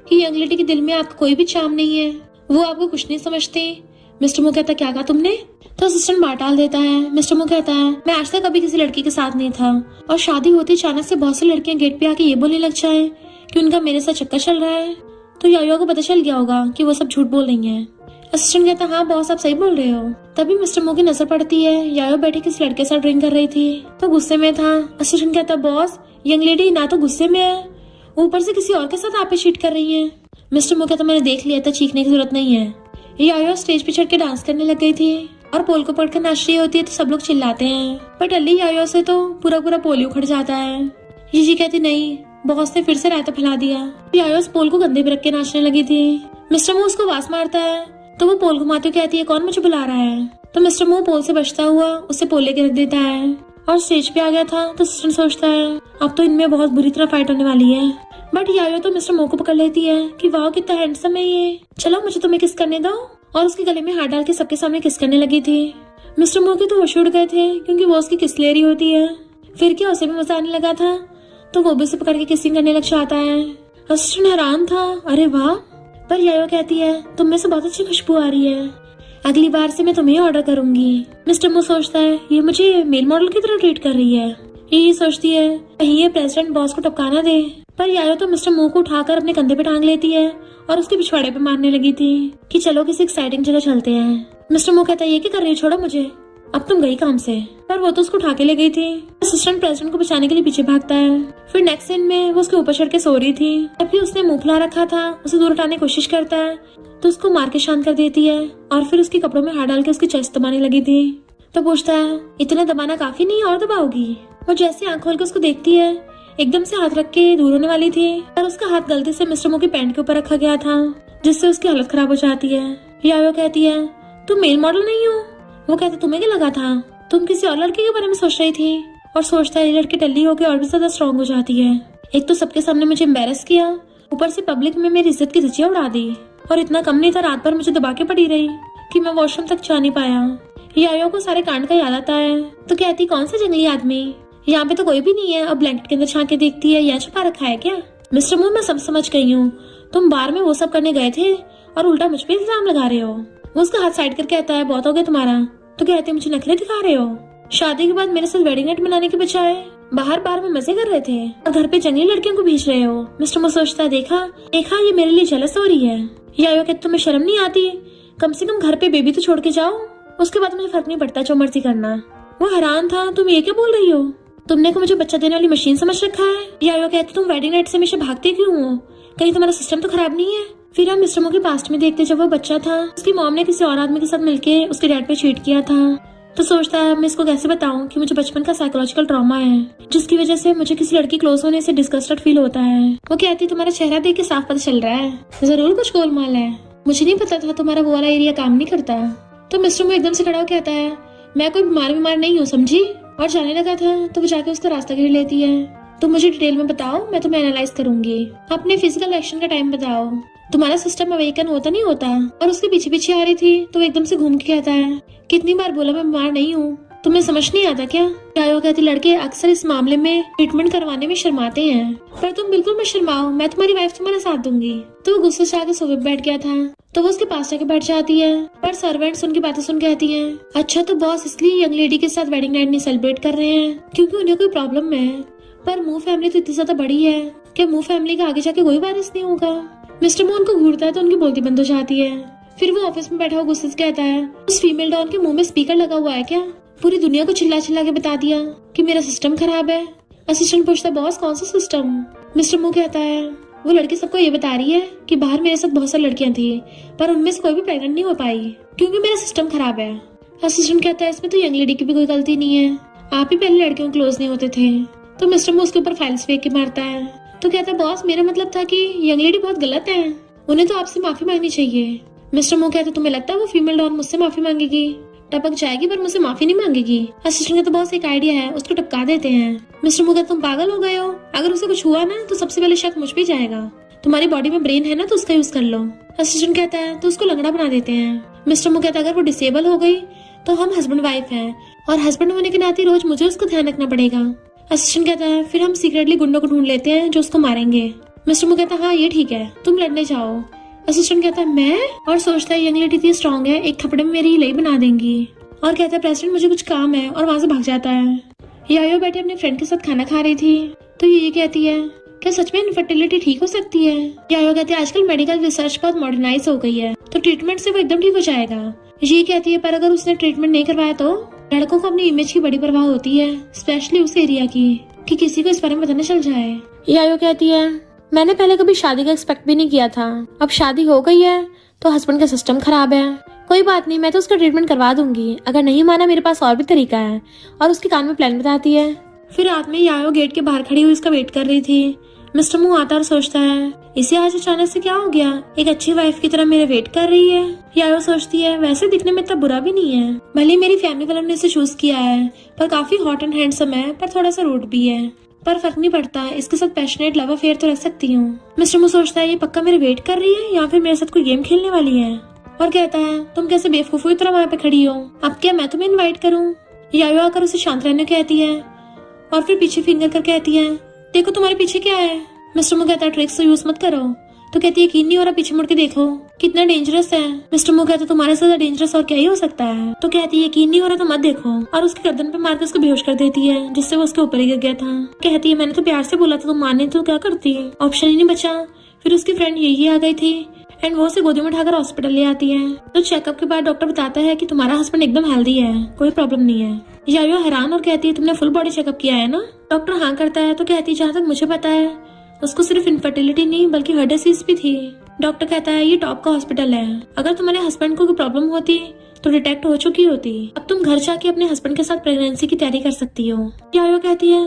कि यंग लेडी के दिल में आपका कोई भी चार्म नहीं है, वो आपको कुछ नहीं समझते। मिस्टर मू कहता क्या कहा तुमने। तो असिस्टेंट बात टाल देता है। मिस्टर मू कहता है मैं आज तक कभी किसी लड़की के साथ नहीं था और शादी होती अचानक से बहुत सी लड़कियां गेट पे आके ये बोलने लग जाए कि उनका मेरे साथ चक्कर चल रहा है, तो यायो को पता चल गया होगा कि वो सब झूठ बोल रही हैं। असिस्टेंट कहता हाँ बॉस आप सही बोल रहे हो। तभी मिस्टर मू की नजर पड़ती है यायो बैठी किसी लड़के साथ ड्रिंक कर रही थी तो गुस्से में था। असिस्टेंट कहता बॉस यंग लेडी ना तो गुस्से में है ऊपर से किसी और के साथ आप चीट कर रही है। मिस्टर मू कहता मैंने देख लिया था, चीखने की जरूरत नहीं है। यायो स्टेज पे चढ़ के डांस करने लग गई थी और पोल को पकड़ कर नाच रही होती है तो सब लोग चिल्लाते हैं, पर टल्ली यायो से तो पूरा पोल उखड़ जाता है। ये कहती नहीं बॉस ने फिर से रायता फैला दिया। यायो उस पोल को कंधे पे रख के नाचने लगी थी। मिस्टर मू उसको वास मारता है तो वो पोल घुमाती हुई कहती है कौन मुझे बुला रहा है। तो मिस्टर मू पोल से बचता हुआ उसे पोल लेके रख देता है और स्टेज पे आ गया था। तो असिस्टेंट सोचता है अब तो इनमें बहुत बुरी तरह फाइट होने वाली है, बट यायो तो मिस्टर मू को पकड़ लेती है कि वाह कितना हैंडसम है ये, चलो मुझे तुम्हें किस करने दो, और उसके गले में हाथ डाल के सबके सामने किस करने लगी थी। मिस्टर मू के तो होश उड़ गए थे क्योंकि वो उसकी किस ले रही होती है। फिर क्या उसे भी मजा आने लगा था तो वो भी उसे पकड़ के किसिंग करने लग जाता है। असिस्टेंट हैरान था अरे वाह, पर यायो कहती है तुम में से बहुत अच्छी खुशबू आ रही है, अगली बार से मैं तुम्हें ऑर्डर करूंगी। मिस्टर मू सोचता है ये मुझे मेल मॉडल की तरह ट्रीट कर रही है। ये सोचती है कहीं ये प्रेसिडेंट बॉस को टपकाना दे, पर यायो तो मिस्टर मू को उठाकर अपने कंधे पे टांग लेती है और उसके पिछवाड़े पे मारने लगी थी कि चलो किसी एक्साइटिंग जगह चलते हैं। मिस्टर मू कहता है ये क्या कर रही हो, छोड़ो मुझे, अब तुम गई काम से, पर वो तो उसको उठा के ले गई थी। असिस्टेंट प्रेसिडेंट को बचाने के लिए पीछे भागता है। फिर नेक्स्ट सीन में वो उसके ऊपर चढ़ के सो रही थी, तभी उसने मुंह फुला रखा था, उसे दूर हटाने की कोशिश करता है तो उसको मार के शांत कर देती है और फिर उसके कपड़ों में हाथ डाल के उसकी चेस्ट दबाने लगी थी। तो पूछता है इतना दबाना काफी नहीं और दबाओगी। वो जैसे आंख खोल के उसको देखती है एकदम से हाथ रख के दूर होने वाली थी और उसका हाथ गलती से मिस्टर मू की पैंट के ऊपर रखा गया था जिससे उसकी हालत खराब हो जाती है। यायो कहती है तुम मेल मॉडल नहीं हो। वो कहता तुम्हें क्या लगा था, तुम किसी और लड़के के बारे में सोच रही थी। और सोचता है ये लड़की टल्ली होकर और भी ज्यादा स्ट्रॉन्ग हो जाती है, एक तो सबके सामने मुझे एम्बेरस किया, ऊपर से पब्लिक में मेरी इज्जत की धज्जियां उड़ा दी, और इतना कम नहीं था रात भर मुझे दबा के पड़ी रही कि मैं वॉशरूम तक जा नहीं पाया। यायो को सारे कांड का याद आता है तो कहती कौन सा जंगली आदमी, यहाँ पे तो कोई भी नहीं है, अब ब्लैंकेट के अंदर झांक के देखती है या छुपा रखा है क्या। मिस्टर मू मैं सब समझ गई हूँ, तुम बार में वो सब करने गए थे और उल्टा मुझ पे इल्जाम लगा रहे हो। वो उसका हाथ साइड करके कहता है बहुत हो गया तुम्हारा, तो कहते मुझे नखरे दिखा रहे हो, शादी के बाद मेरे साथ वेडिंग नाइट मनाने के बजाय बाहर बार में मजे कर रहे थे और घर पे जंगली लड़कियों को भेज रहे हो। मिस्टर मू सोचता है देखा ये मेरे लिए जेलस हो रही है। यायो कहते तुम्हें शर्म नहीं आती, कम से कम घर पे बेबी तो छोड़ के जाओ, उसके बाद मुझे फर्क नहीं पड़ता जो मर्जी करना। वो हैरान था तुम ये क्या बोल रही हो, तुमने को मुझे बच्चा देने वाली मशीन समझ रखा है। यायो कहते तुम वेडिंग नाइट से हमेशा भागते क्यों हो, कहीं तुम्हारा सिस्टम तो खराब नहीं है। फिर हम मिस्टर मू के पास्ट में देखते जब वो बच्चा था उसकी मॉम ने किसी और आदमी के साथ मिलके उसके डैड पे चीट किया था। तो सोचता है मैं इसको कैसे बताऊं कि मुझे बचपन का साइकोलॉजिकल ट्रॉमा है जिसकी वजह से मुझे किसी लड़की क्लोज होने से डिस्गस्टेड फील होता है। वो कहती तुम्हारा चेहरा देख के साफ पता चल रहा है जरूर कुछ गोलमाल है, मुझे नहीं पता था तुम्हारा वो वाला एरिया काम नहीं करता। तो मिस्टर मू एकदम से खड़ा होकर कहता है मैं कोई बीमार नहीं हूँ समझी, और जाने लगा था तो वो जाके उसका रास्ता घेर लेती है। तुम मुझे डिटेल में बताओ, मैं तुम्हें एनालाइज करूंगी, अपने फिजिकल एक्शन का टाइम बताओ, तुम्हारा सिस्टम अवेकन होता नहीं होता। और उसके पीछे पीछे आ रही थी तो वो एकदम से घूम के कहता है कितनी बार बोला मैं बीमार नहीं हूँ, तुम्हें समझ नहीं आता क्या? यायो कहती लड़के अक्सर इस मामले में ट्रीटमेंट करवाने में शर्माते हैं, पर तुम बिल्कुल मत शर्माओ, मैं तुम्हारी वाइफ तुम्हारा साथ दूंगी। तो वो गुस्से से आके सोफे पे बैठ गया था, तो वो उसके पास जाके बैठ जाती है, पर सर्वेंट्स उनकी बातें सुन कहती हैं, अच्छा तो बॉस इसलिए यंग लेडी के साथ वेडिंग नाइट नहीं सेलिब्रेट कर रहे हैं क्योंकि उन्हें कोई प्रॉब्लम है। पर मू फैमिली तो इतनी ज्यादा बड़ी है कि मू फैमिली का आगे जाके कोई वारिस नहीं होगा। मिस्टर मू उनको घूरता है तो उनकी बोलती बंद हो जाती है। फिर वो ऑफिस में बैठा हुआ गुस्से से कहता है, उस फीमेल डॉन के मुंह में स्पीकर लगा हुआ है क्या? पूरी दुनिया को चिल्ला चिल्ला के बता दिया कि मेरा सिस्टम खराब है। असिस्टेंट पूछता है, बॉस कौन सा सिस्टम? मिस्टर मू कहता है, वो लड़की सबको ये बता रही है कि बाहर मेरे साथ बहुत सारी लड़कियां थी, पर उनमें से कोई भी प्रेग्नेंट नहीं हो पाई क्योंकि मेरा सिस्टम खराब है। असिस्टेंट कहता है, इसमें तो यंग लेडी की भी कोई गलती नहीं है, आप ही पहले लड़कियों क्लोज नहीं होते थे। तो मिस्टर मू उसके ऊपर फाइल्स फेंक के मारता है, तो कहता है, बॉस मेरा मतलब था कि यंग लेडी बहुत गलत है, उन्हें तो आपसे माफी मांगनी चाहिए। मिस्टर मू कहता है, तुम्हें लगता है वो फीमेल डॉन मुझसे माफी मांगेगी? टपक जाएगी पर मुझसे माफी नहीं मांगेगी। असिस्टेंट का तो बॉस एक आइडिया है, उसको टपका देते हैं। मिस्टर मू कहता, तुम पागल हो गए हो, अगर उसे कुछ हुआ ना तो सबसे पहले शक मुझ पे जाएगा, तुम्हारी बॉडी में ब्रेन है ना तो उसका यूज कर लो। असिस्टेंट कहता है, तो उसको लंगड़ा बना देते हैं। मिस्टर मू कहता है, अगर वो डिसेबल हो गई तो हम हस्बैंड वाइफ हैं और हस्बैंड होने के नाते रोज मुझे उसका ध्यान रखना पड़ेगा। असिस्टेंट कहता है, फिर हम सीक्रेटली गुंडों को ढूंढ लेते हैं जो उसको मारेंगे। मिस्टर मू कहता है, हाँ ये ठीक है, तुम लड़ने जाओ। असिस्टेंट कहता है, मैं? और सोचता है यंग लेडी इतनी स्ट्रॉन्ग है, एक थपड़े में मेरी हिलाई बना देंगी। और कहता है, प्रेसिडेंट मुझे कुछ काम है, और वहाँ से भाग जाता है। यायो बैठे अपने फ्रेंड के साथ खाना खा रही थी, तो ये कहती है, क्या सच में इनफर्टिलिटी ठीक हो सकती है? यायो कहती है, आजकल मेडिकल रिसर्च बहुत मॉडर्नाइज हो गई है, तो ट्रीटमेंट से वो एकदम ठीक हो जाएगा। ये कहती है, पर अगर उसने ट्रीटमेंट नहीं करवाया तो? लड़कों को अपनी इमेज की बड़ी परवाह होती है, स्पेशली उस एरिया की, कि किसी को इस बारे में पता न चल जाए। यायो कहती है, मैंने पहले कभी शादी का एक्सपेक्ट भी नहीं किया था, अब शादी हो गई है तो हस्बैंड का सिस्टम खराब है, कोई बात नहीं, मैं तो उसका ट्रीटमेंट करवा दूंगी, अगर नहीं माना मेरे पास और भी तरीका है। और उसके कान में प्लान बताती है। फिर रात में यायो गेट के बाहर खड़ी हुई उसका वेट कर रही थी। मिस्टर मू आता और सोचता है, इसे आज अचानक से क्या हो गया, एक अच्छी वाइफ की तरह मेरे वेट कर रही है। यायो सोचती है, वैसे दिखने में इतना बुरा भी नहीं है, भले मेरी फैमिली वालों ने इसे चूज किया है, पर काफी हॉट एंड हैंडसम है, पर थोड़ा सा रूड भी है, पर फर्क नहीं पड़ता, इसके साथ पैशनेट लव अफेयर तो रख सकती हूँ। मिस्टर मू सोचता है, ये पक्का मेरे वेट कर रही है या फिर मेरे साथ कोई गेम खेलने वाली है, और कहता है, तुम कैसे बेवकूफों की तरह वहाँ पे खड़ी हो, अब क्या मैं तुम्हें इनवाइट करूँ? यायो आकर उसे शांत रहने कहती है, और फिर पीछे फिंगर कर कहती है, देखो तुम्हारे पीछे क्या है। मिस्टर मू कहता है, ट्रिक्स तो यूज मत करो। तो कहती है, यकीन नहीं हो रहा, पीछे मुड़ के देखो कितना डेंजरस है। मिस्टर मू कहता है, तुम्हारे से डेंजरस और क्या ही हो सकता है। तो कहती है, यकीन नहीं हो रहा तो मत देखो, और उसके गर्दन पे मारकर उसको बेहोश कर देती है, जिससे वो उसके ऊपर ही गिर गया था। कहती है, मैंने तो प्यार से बोला था, तुम माने तो क्या करती, ऑप्शन ही नहीं बचा। फिर उसकी फ्रेंड यही आ गई थी एंड वो उसे गोदी में उठाकर हॉस्पिटल ले आती है। तो चेकअप के बाद डॉक्टर बताता है कि तुम्हारा हस्बैंड एकदम हेल्दी है, कोई प्रॉब्लम नहीं है। यायो हैरान और कहती है, तुमने फुल बॉडी चेकअप किया है ना? डॉक्टर हाँ करता है, तो कहती है, जहाँ तक मुझे पता है उसको सिर्फ इनफर्टिलिटी नहीं बल्कि हार्ट डिसीज भी थी। डॉक्टर कहता है, ये टॉप का हॉस्पिटल है, अगर तुम्हारे हस्बैंड को कोई प्रॉब्लम होती तो डिटेक्ट हो चुकी होती, अब तुम घर जाके अपने हस्बैंड के साथ प्रेगनेंसी की तैयारी कर सकती हो। यायो कहती है,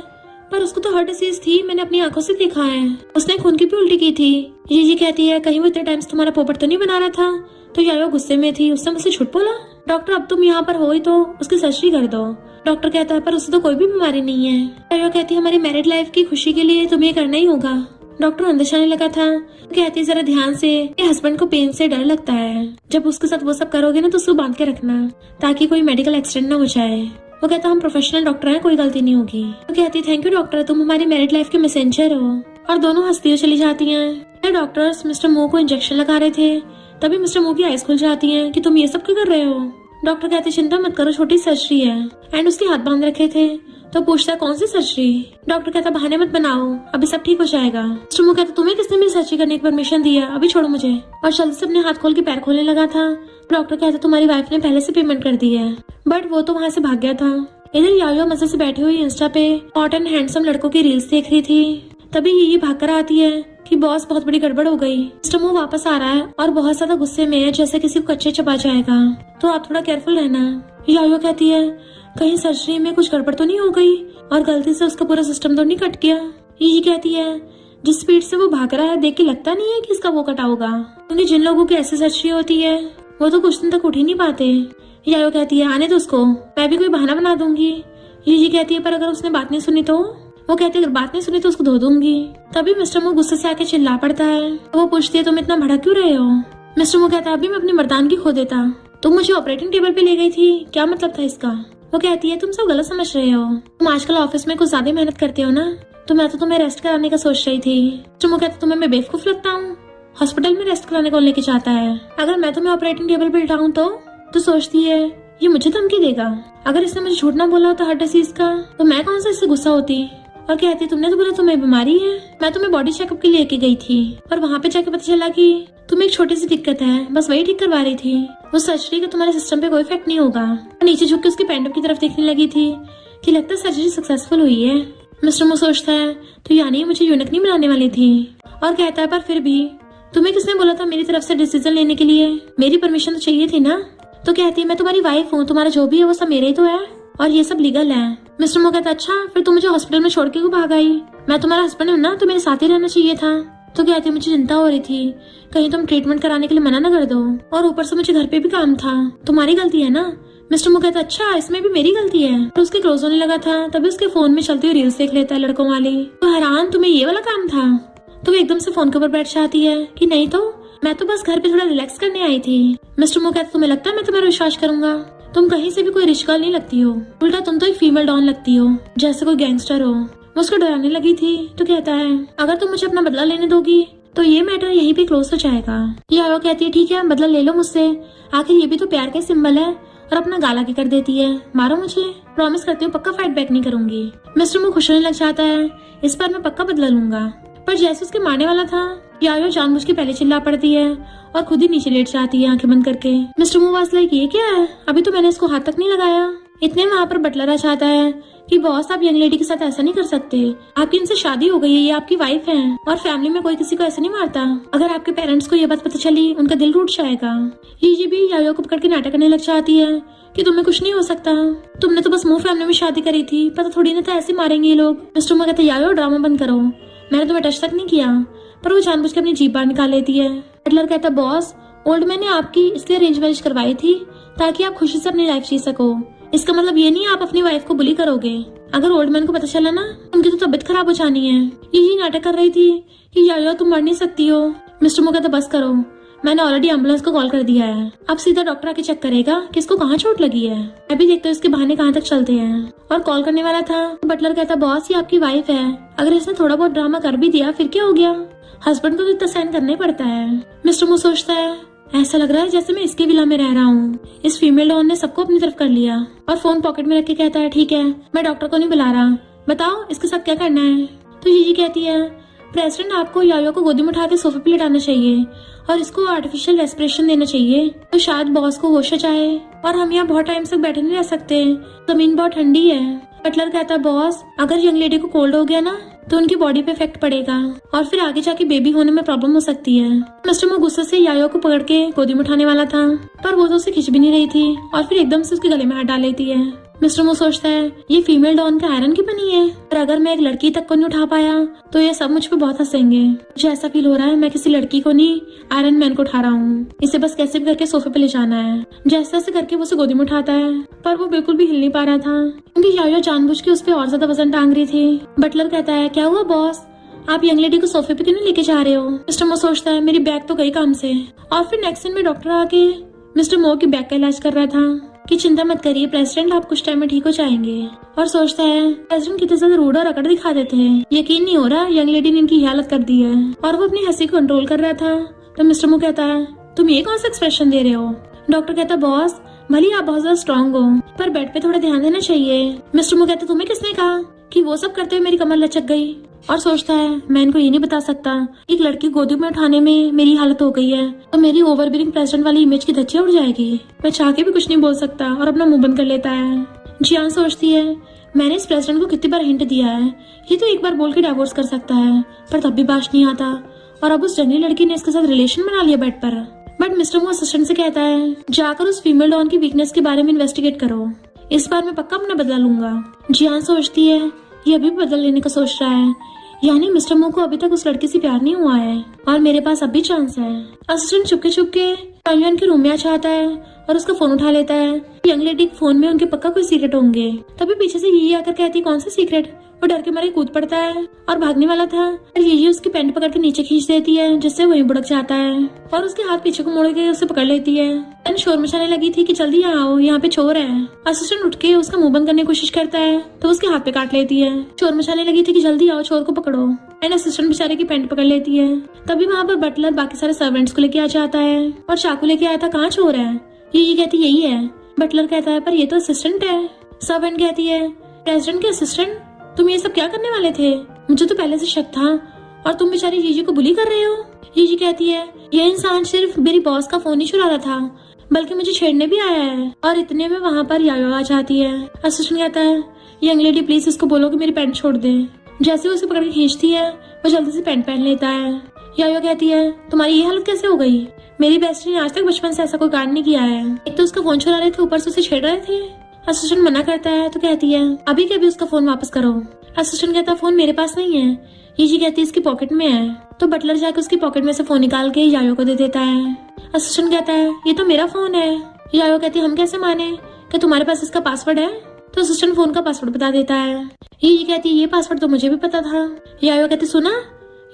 पर उसको तो हार्ट डिसीज थी, मैंने अपनी आंखों से देखा है, उसने खून की भी उल्टी की थी। ये कहती है, कहीं वो इतने टाइम्स तुम्हारा पोपट तो नहीं बना रहा था? तो यायो गुस्से में थी, उसने मुझसे झूठ बोला। डॉक्टर, अब तुम यहाँ पर हो ही तो उसकी सर्जरी कर दो। डॉक्टर कहता है, पर उसे तो कोई भी बीमारी नहीं है। यायो कहती है, हमारी मैरिड लाइफ की खुशी के लिए तुम्हें करना ही होगा। डॉक्टर अंदर जाने लगा था, कहती है, जरा ध्यान से, हस्बैंड को पेन से डर लगता है, जब उसके साथ वो सब करोगे ना तो उसको बांध के रखना ताकि कोई मेडिकल एक्सीडेंट ना हो जाए। वो कहता, हम प्रोफेशनल डॉक्टर हैं, कोई गलती नहीं होगी। वो कहती, थैंक यू डॉक्टर, तुम हमारी मैरिड लाइफ के मैसेंजर हो। और दोनों हंसती हुई चली जाती हैं। डॉक्टर्स मिस्टर मू को इंजेक्शन लगा रहे थे, तभी मिस्टर मू की आइज खुल जाती हैं कि तुम ये सब क्यों कर रहे हो? डॉक्टर कहते, चिंता मत करो, छोटी सर्जरी है। एंड उसके हाथ बांध रखे थे, तो पूछता है, कौन सी सर्जरी? डॉक्टर कहता, बहाने मत बनाओ, अभी सब ठीक हो जाएगा। मिस्टर मू कहता, तुम्हें किसने मेरी सर्जरी करने की परमिशन दिया, अभी छोड़ो मुझे। और जल्दी से अपने हाथ खोल के पैर खोलने लगा था। डॉक्टर कहता, तुम्हारी वाइफ ने पहले से पेमेंट कर दी है, बट वो तो वहाँ से भाग गया था। इधर यायो मजे से बैठी हुई इंस्टा पे हॉट एंड हैंडसम लड़कों की रील्स देख रही थी, तभी ये भाग कर आती है कि बॉस बहुत बड़ी गड़बड़ हो गई। मिस्टर मू वापस आ रहा है और बहुत ज्यादा गुस्से में है, जैसे किसी को कच्चे चबा जाएगा, तो आप थोड़ा केयरफुल रहना। यायो कहती है, कहीं सर्जरी में कुछ गड़बड़ तो नहीं हो गई और गलती से उसका पूरा सिस्टम तो नहीं कट गया। ये कहती है, जिस स्पीड से वो भाग रहा है देख के लगता नहीं है कि इसका वो कटा होगा, क्योंकि जिन लोगों की ऐसी सर्जरी होती है वो तो कुछ दिन तक उठ ही नहीं पाते। यायो कहती है, आने दो उसको, मैं भी कोई बहाना बना दूंगी। ये कहती है, पर अगर उसने बात नहीं सुनी तो? वो कहती है, अगर बात नहीं सुनी तो उसको धो दूंगी। तभी मिस्टर मू गुस्से से आके चिल्ला पड़ता है। वो पूछती है, तुम इतना भड़क क्यों रहे हो? मिस्टर मू कहता है, अभी मैं अपनी मर्दानगी खो देता, तुम मुझे ऑपरेटिंग टेबल पे ले गई थी, क्या मतलब था इसका? वो कहती है तुम सब गलत समझ रहे हो, तुम आजकल ऑफिस में कुछ ज्यादा मेहनत करते हो ना, तो मैं तो तुम्हें रेस्ट कराने का सोच रही थी। तो वो कहता तुम्हें मैं बेवकूफ लगता हूँ, हॉस्पिटल में रेस्ट कराने कौन लेके चाहता है, अगर मैं तुम्हें ऑपरेटिंग टेबल पर बिठाऊं तो सोचती है ये मुझे धमकी देगा, अगर इसने मुझे झूठ ना बोला तो हार्ट डिसीज का, तो मैं कौन सा इससे गुस्सा होती। और कहती तुमने तो बोला तुम्हें बीमारी है, मैं तुम्हें बॉडी चेकअप के लिए लेके गई थी और वहाँ पे जाके पता चला कि तुम्हें एक छोटी सी दिक्कत है, बस वही ठीक करवा रही थी, वो सर्जरी का तुम्हारे सिस्टम पे कोई इफेक्ट नहीं होगा। नीचे झुक के उसके पेंडम की तरफ देखने लगी थी कि लगता है सर्जरी सक्सेसफुल हुई है। मिस्टर मो सोचता है तो यानी मुझे यूनिक नहीं बनाने वाली थी, और कहता है पर फिर भी तुम्हें किसने बोला था मेरी तरफ से डिसीजन लेने के लिए, मेरी परमिशन तो चाहिए थी ना। तो कहती है मैं तुम्हारी वाइफ हूँ, तुम्हारा जो भी है वो सब मेरे ही तो है और ये सब लीगल है। मिस्टर मो कहता अच्छा फिर तुम मुझे हॉस्पिटल में छोड़ के क्यों भाग आई, मैं तुम्हारा हस्बैंड हूँ ना, तो मेरे साथ ही रहना चाहिए था। तो कहती मुझे चिंता हो रही थी कहीं तुम ट्रीटमेंट कराने के लिए मना न कर दो, और ऊपर से मुझे घर पे भी काम था, तुम्हारी गलती है ना। मिस्टर मो कहता अच्छा इसमें भी मेरी गलती है। तो उसके क्लोज होने लगा था तभी उसके फोन में चलती हुई रील्स देख लेता है लड़कों वाली। तो हैरान तुम्हें ये वाला काम था। तो वो एकदम से फोन के ऊपर बैठ जाती है कि नहीं तो मैं तो बस घर पे थोड़ा रिलैक्स करने आई थी। मिस्टर मो कहता तुम्हें लगता है मैं तुम्हारा विश्वास करूंगा, तुम कहीं से भी कोई रिच गर्ल नहीं लगती हो, उल्टा तुम तो एक फीमेल डॉन लगती हो जैसे कोई गैंगस्टर हो। वो उसको डराने लगी थी। तो कहता है अगर तुम मुझे अपना बदला लेने दोगी तो ये मैटर यहीं पे क्लोज हो जाएगा। ये वो कहती है ठीक है बदला ले लो मुझसे, आखिर ये भी तो प्यार का सिंबल है, और अपना गाला की कर देती है मारो मुझे, प्रॉमिस करती हूँ पक्का फाइट बैक नहीं करूंगी। मिस्टर मो खुश होने लग जाता है इस बार मैं पक्का बदला लूंगा। पर जैसे उसके मारने वाला था यायो जानबूझ के पहले चिल्ला पड़ती है और खुद ही नीचे लेट जाती है आंखें बंद करके। मिस्टर मो वाज लाइक ये क्या है, अभी तो मैंने इसको हाथ तक नहीं लगाया। इतने वहाँ पर बटलर आ जाता है कि बॉस आप यंग लेडी के साथ ऐसा नहीं कर सकते, आपकी इनसे शादी हो गई है, ये आपकी वाइफ है और फैमिली में कोई किसी को ऐसा नहीं मारता, अगर आपके पेरेंट्स को ये बात पता चली उनका दिल टूट जाएगा। ये भी यायो को पकड़ के नाटक करने लग जाती है कि तुम्हें कुछ नहीं हो सकता, तुमने तो बस मुंह फैमिली में शादी करी थी, पता थोड़ी ना था ऐसे मारेंगे ये लोग। मिस्टर मो कहते यायो ड्रामा बंद करो, मैंने तुम्हें टच तक नहीं किया, पर वो जानबूझ के अपनी जीभ बाहर निकाल लेती है। बटलर कहता बॉस ओल्ड मैन ने आपकी इसलिए अरेंज मैरिज करवाई थी ताकि आप खुशी से अपनी लाइफ जी सको, इसका मतलब ये नहीं आप अपनी वाइफ को बुली करोगे, अगर ओल्ड मैन को पता चला ना उनकी तो तबीयत खराब हो जानी है। यही नाटक कर रही थी कि यायो तुम मर नहीं सकती हो। मिस्टर मो कहता बस करो, मैंने ऑलरेडी एम्बुलेंस को कॉल कर दिया है, अब सीधा डॉक्टर आके चेक करेगा कि इसको कहाँ चोट लगी है, अभी देखते हैं इसके बहाने कहाँ तक चलते हैं। और कॉल करने वाला था तो बटलर कहता बॉस ये आपकी वाइफ है, अगर इसने थोड़ा बहुत ड्रामा कर भी दिया फिर क्या हो गया, हस्बैंड को तो इतना सहन करना ही पड़ता है। मिस्टर मो सोचता है ऐसा लग रहा है जैसे मैं इसके विला में रह रहा हूँ, इस फीमेल डॉन ने सबको अपनी तरफ कर लिया। और फोन पॉकेट में रख के कहता है ठीक है मैं डॉक्टर को नहीं बुला रहा, बताओ इसके साथ क्या करना है। तो ये कहती है प्रेसिडेंट आपको यायो को गोदी में उठा के सोफे पे लिटाना चाहिए और इसको आर्टिफिशियल रेस्पिरेशन देना चाहिए, तो शायद बॉस को होश आ जाए, और हम यहाँ बहुत टाइम तक बैठे नहीं रह सकते, जमीन बहुत ठंडी है। बटलर कहता बॉस अगर यंग लेडी को कोल्ड हो गया ना तो उनकी बॉडी पे इफेक्ट पड़ेगा और फिर आगे जाके बेबी होने में प्रॉब्लम हो सकती है। मिस्टर मो गुस्से से यायो को पकड़ के गोदी में उठाने वाला था पर वो तो उसे खिंच भी नहीं रही थी और फिर एकदम से उसके गले में हाथ डाल लेती है। मिस्टर मो सोचता है ये फीमेल डॉन का आयरन की बनी है, पर अगर मैं एक लड़की तक को नहीं उठा पाया तो ये सब मुझ पे बहुत हंसेंगे। मुझे ऐसा फील हो रहा है मैं किसी लड़की को नहीं आयरन मैन को उठा रहा हूँ, इसे बस कैसे भी करके सोफे पे ले जाना है। जैसे तैसे करके वो उसे गोदी में उठाता है पर वो बिल्कुल भी हिल नहीं पा रहा था क्योंकि यायो जानबूझ के उस पर और ज्यादा वजन टांग रही थी। बटलर कहता है क्या हुआ बॉस, आप यंग लेडी को सोफे पे क्यों नहीं लेके जा रहे हो। मिस्टर मो सोचता है मेरी बैग तो गई काम से, और फिर नेक्स्ट सीन में डॉक्टर आके मिस्टर मो की बैग का इलाज कर रहा था कि चिंता मत करिए प्रेसिडेंट आप कुछ टाइम में ठीक हो जाएंगे। और सोचता है प्रेसिडेंट कितने ज्यादा रूड और अकड़ दिखा देते हैं, यकीन नहीं हो रहा यंग लेडी ने इनकी हालत कर दी है। और वो अपनी हंसी को कंट्रोल कर रहा था तो मिस्टर मो कहता है तुम ये कौन सा एक्सप्रेशन दे रहे हो। डॉक्टर कहता बॉस भले आप बहुत ज्यादा स्ट्रॉन्ग हो पर बेड पे थोड़ा ध्यान देना चाहिए। मिस्टर मो कहता तुम्हें किसने कहा कि वो सब करते हुए मेरी कमर लचक गई। और सोचता है मैं इनको ये नहीं बता सकता एक लड़की गोदी में उठाने में मेरी हालत हो गई है तो मेरी ओवरबीरिंग प्रेसिडेंट वाली इमेज की धज्जियां उड़ जाएगी, मैं चाह के भी कुछ नहीं बोल सकता और अपना मुंह बंद कर लेता है। जियान सोचती है मैंने इस प्रेसिडेंट को कितनी बार हिंट दिया है, ये तो एक बार बोल के डिवोर्स कर सकता है पर तब भी बात नहीं आता, और अब उस जंगली लड़की ने इसके साथ रिलेशन बना लिया बेड पर। बट मिस्टर मो असिस्टेंट से कहता है जाकर उस फीमेल डॉन की वीकनेस के बारे में इन्वेस्टिगेट करो, इस बार मैं पक्का अपना बदला लूंगा। जियान सोचती है ये अभी भी बदल लेने का सोच रहा है, यानी मिस्टर मो को अभी तक उस लड़की से प्यार नहीं हुआ है और मेरे पास अब भी चांस है। असिस्टेंट चुपके चुपके के रूम में आ जाता है और उसका फोन उठा लेता है। यंग लेडी के फोन में उनके पक्का कोई सीक्रेट होंगे। तभी पीछे से ये आकर कहती कौन सा सीक्रेट, वो डर के मारे कूद पड़ता है और भागने वाला था और ये उसकी पैंट पकड़ के नीचे खींच देती है, जिससे वहीं बुड़क जाता है और उसके हाथ पीछे को मोड़ के उसे पकड़ लेती है। एंड शोर मचाने लगी थी कि जल्दी यहाँ आओ, यहाँ पे चोर है। असिस्टेंट उठ के उसका मुंह बंद करने की कोशिश करता है तो उसके हाथ पे काट लेती है। शोर मचाने लगी थी कि जल्दी आओ, चोर को पकड़ो। एंड असिस्टेंट बेचारे की पैंट पकड़ लेती है। तभी वहाँ पर बटलर बाकी सारे सर्वेंट्स को लेके आ जाता है और चाकू लेके आया था, कहाँ चोर है? ये कहती यही है। बटलर कहता है पर ये तो असिस्टेंट है। सर्वेंट कहती है प्रेसिडेंट के असिस्टेंट, तुम ये सब क्या करने वाले थे? मुझे तो पहले से शक था और तुम बेचारी जीजी को बुली कर रहे हो। जीजी कहती है यह इंसान सिर्फ मेरी बॉस का फोन ही चुरा रहा था, बल्कि मुझे छेड़ने भी आया है। और इतने में वहाँ पर यायो आ जाती है। असिस्टेंट कहता है यंग लेडी प्लीज इसको बोलो कि मेरी पैंट छोड़ दे। जैसे वो उसे पकड़ के खींचती है वो जल्दी से पैंट पहन लेता है। यायो कहती है तुम्हारी ये हालत कैसे हो गई? मेरी बेस्टी ने आज तक बचपन से ऐसा कोई कांड नहीं किया है। एक तो उसका फोन चुरा रहे थे, ऊपर से उसे छेड़ रहे थे। असिस्टेंट मना करता है तो कहती है अभी के अभी उसका फोन वापस करो। असिस्टेंट कहता है फोन मेरे पास नहीं है। ये कहती है इसकी पॉकेट में है। तो बटलर जाकर उसकी पॉकेट में से फोन निकाल के यायो को दे देता है। असिस्टेंट कहता है ये तो मेरा फोन है। यायो कहती है हम कैसे माने कि तुम्हारे पास इसका पासवर्ड है? तो असिस्टेंट फोन का पासवर्ड बता देता है। ये कहती है ये पासवर्ड तो मुझे भी पता था। यायो कहती सुना,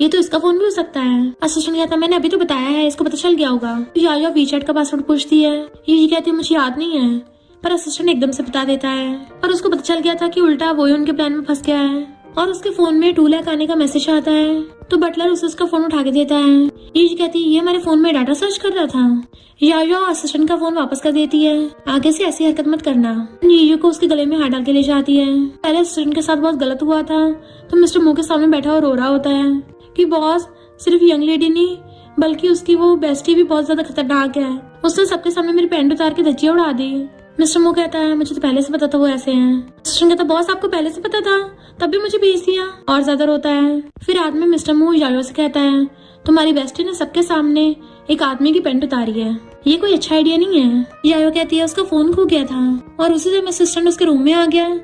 ये तो इसका फोन भी हो सकता है। असिस्टेंट कहता है मैंने अभी तो बताया है, इसको पता चल गया होगा। यायो वीचैट का पासवर्ड पूछती है। ये कहती है मुझे याद नहीं है, पर असिस्टेंट एकदम से बता देता है और उसको पता चल गया था कि उल्टा वो ही उनके प्लान में फंस गया है और उसके फोन में 2 लाख आने का मैसेज आता है। तो बटलर उसे उसका फोन उठा के देता है। ये कहती है ये हमारे फोन में डाटा सर्च कर रहा था। यायो असिस्टेंट का फोन वापस कर देती है। आगे से ऐसी हरकत मत करना। नीयू को उसके गले में हाथ डाल के ले जाती है। पहले असिस्टेंट के साथ बहुत गलत हुआ था तो मिस्टर मो के सामने बैठा और रो रहा होता है कि बॉस सिर्फ यंग लेडी नहीं बल्कि उसकी वो बेस्टी भी बहुत ज्यादा खतरनाक है। उसने सबके सामने मेरी पैंट उतार के धज्जियां उड़ा दी। मिस्टर मो कहता है मुझे तो पहले से पता था वो ऐसे हैं। असिस्टेंट कहता बॉस आपको पहले से पता था, तब भी मुझे भेज दिया। और ज्यादा रोता है। फिर बाद में मिस्टर मो यायो से कहता है तुम्हारी बेस्टी ने सबके सामने एक आदमी की पैंट उतारी है, ये कोई अच्छा आइडिया नहीं है। यायो कहती है उसका फोन खो गया था और उसी टाइम असिस्टेंट उसके रूम में आ गया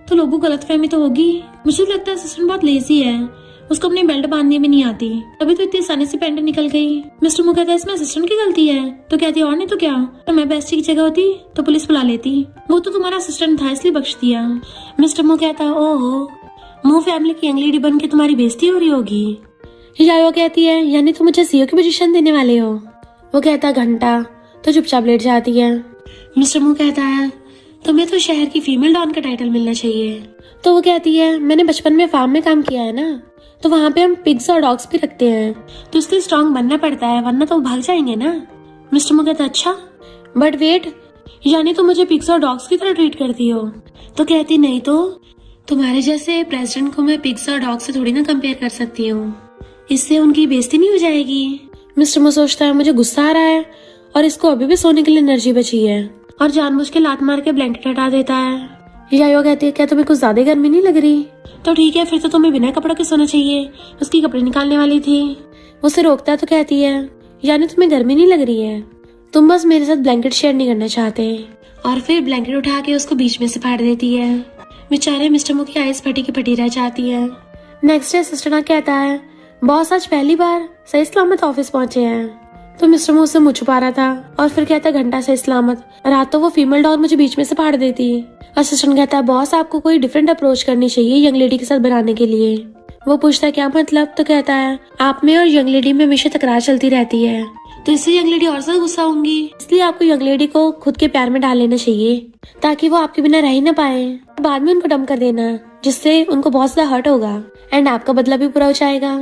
तो लोगों को गलतफहमी तो होगी। मुझे लगता है असिस्टेंट बहुत लेजी है, उसको अपनी बेल्ट बांधनी भी नहीं आती, तभी तो इतनी आसानी से पैंट निकल गई। मिस्टर मो कहता है इसमें असिस्टेंट की गलती है। तो कहती है और नहीं तो क्या, तो मैं बेस्टी की जगह होती तो पुलिस बुला लेती। वो तो तुम्हारा असिस्टेंट था इसलिए बख्श दिया। मिस्टर मो कहता है ओहो, मो फैमिली की यंग लेडी बन के तुम्हारी बेइज्जती हो रही होगी। यायो कहती है यानी तुम मुझे सीईओ की पोजीशन देने वाले हो। वो कहता है घंटा, तो चुपचाप लेट जाती है। मिस्टर मो कहता है तुम्हें तो शहर की फीमेल डॉन का टाइटल मिलना चाहिए। तो वो कहती है मैंने बचपन में फार्म में काम किया है ना, तो वहाँ पे हम पिग्स और डॉग्स भी रखते हैं, तो इसलिए स्ट्रॉन्ग बनना पड़ता है वरना तो वो भाग जाएंगे ना। मिस्टर मो कहता अच्छा, बट वेट, यानी तुम मुझे पिग्स और डॉग्स की तरह ट्रीट करती हो? तो कहती नहीं तो तुम्हारे जैसे प्रेसिडेंट को मैं पिग्स और डॉग्स से थोड़ी ना कंपेयर कर सकती हूँ, इससे उनकी बेइज्जती नहीं हो जाएगी। मिस्टर मो सोचता है मुझे गुस्सा आ रहा है और इसको अभी भी सोने के लिए एनर्जी बची है और जानबूझ के लात मार के ब्लैंकेट हटा देता है। यायो कहती है क्या तुम्हें कुछ ज्यादा गर्मी नहीं लग रही? तो ठीक है फिर तो तुम्हें बिना कपड़ों के सोना चाहिए। उसकी कपड़े निकालने वाली थी, उसे रोकता है तो कहती है यानी तुम्हें गर्मी नहीं लग रही है, तुम बस मेरे साथ ब्लैंकेट शेयर नहीं करना चाहते। और फिर ब्लैंकेट उठा के उसको बीच में से फाड़ देती है। बेचारे मिस्टर मो की आइस फटी की फटी रह जाती है। नेक्स्ट डे असिस्टेंट कहता है बॉस आज पहली बार सही सलामत ऑफिस पहुंचे हैं। तो मिस्टर मो उससे मुँह छुपा रहा था और फिर कहता है घंटा सही सलामत, रात तो वो फीमेल डॉग मुझे बीच में से फाड़ देती। असिस्टेंट कहता है बॉस आपको कोई डिफरेंट अप्रोच करनी चाहिए यंग लेडी के साथ बनाने के लिए। वो पूछता है क्या मतलब? तो कहता है आप में और यंग लेडी में हमेशा तकरार चलती रहती है, तो इससे यंग लेडी और ज्यादा गुस्सा होंगी, इसलिए आपको यंग लेडी को खुद के प्यार में डाल लेना चाहिए ताकि वो आपके बिना रह ही ना पाए। बाद में उनको डंप कर देना जिससे उनको बहुत ज्यादा हर्ट होगा एंड आपका बदला भी पूरा हो जाएगा।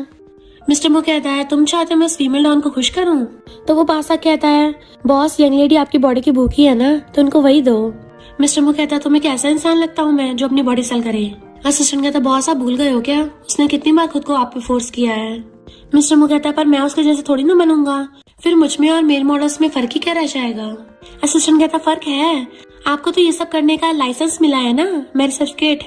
मिस्टर मो कहता है तुम चाहते मैं उस फीमेल डॉन को खुश करूं? तो वो पासा कहता है बॉस यंग लेडी आपकी बॉडी की भूखी है ना, तो उनको वही दो। मिस्टर मो कहता है तुम्हें कैसा इंसान लगता हूँ मैं जो अपनी बॉडी सेल करे? असिस्टेंट कहता बॉस आप भूल गए हो क्या, उसने कितनी बार खुद को आप पे फोर्स किया है। मिस्टर मो कहता है पर मैं उसके जैसे थोड़ी ना बनूंगा, फिर मुझ में और मेल मॉडल्स में फर्क ही क्या रह जाएगा। असिस्टेंट कहता फर्क है, आपको तो ये सब करने का लाइसेंस मिला है ना, मैरिज सर्टिफिकेट,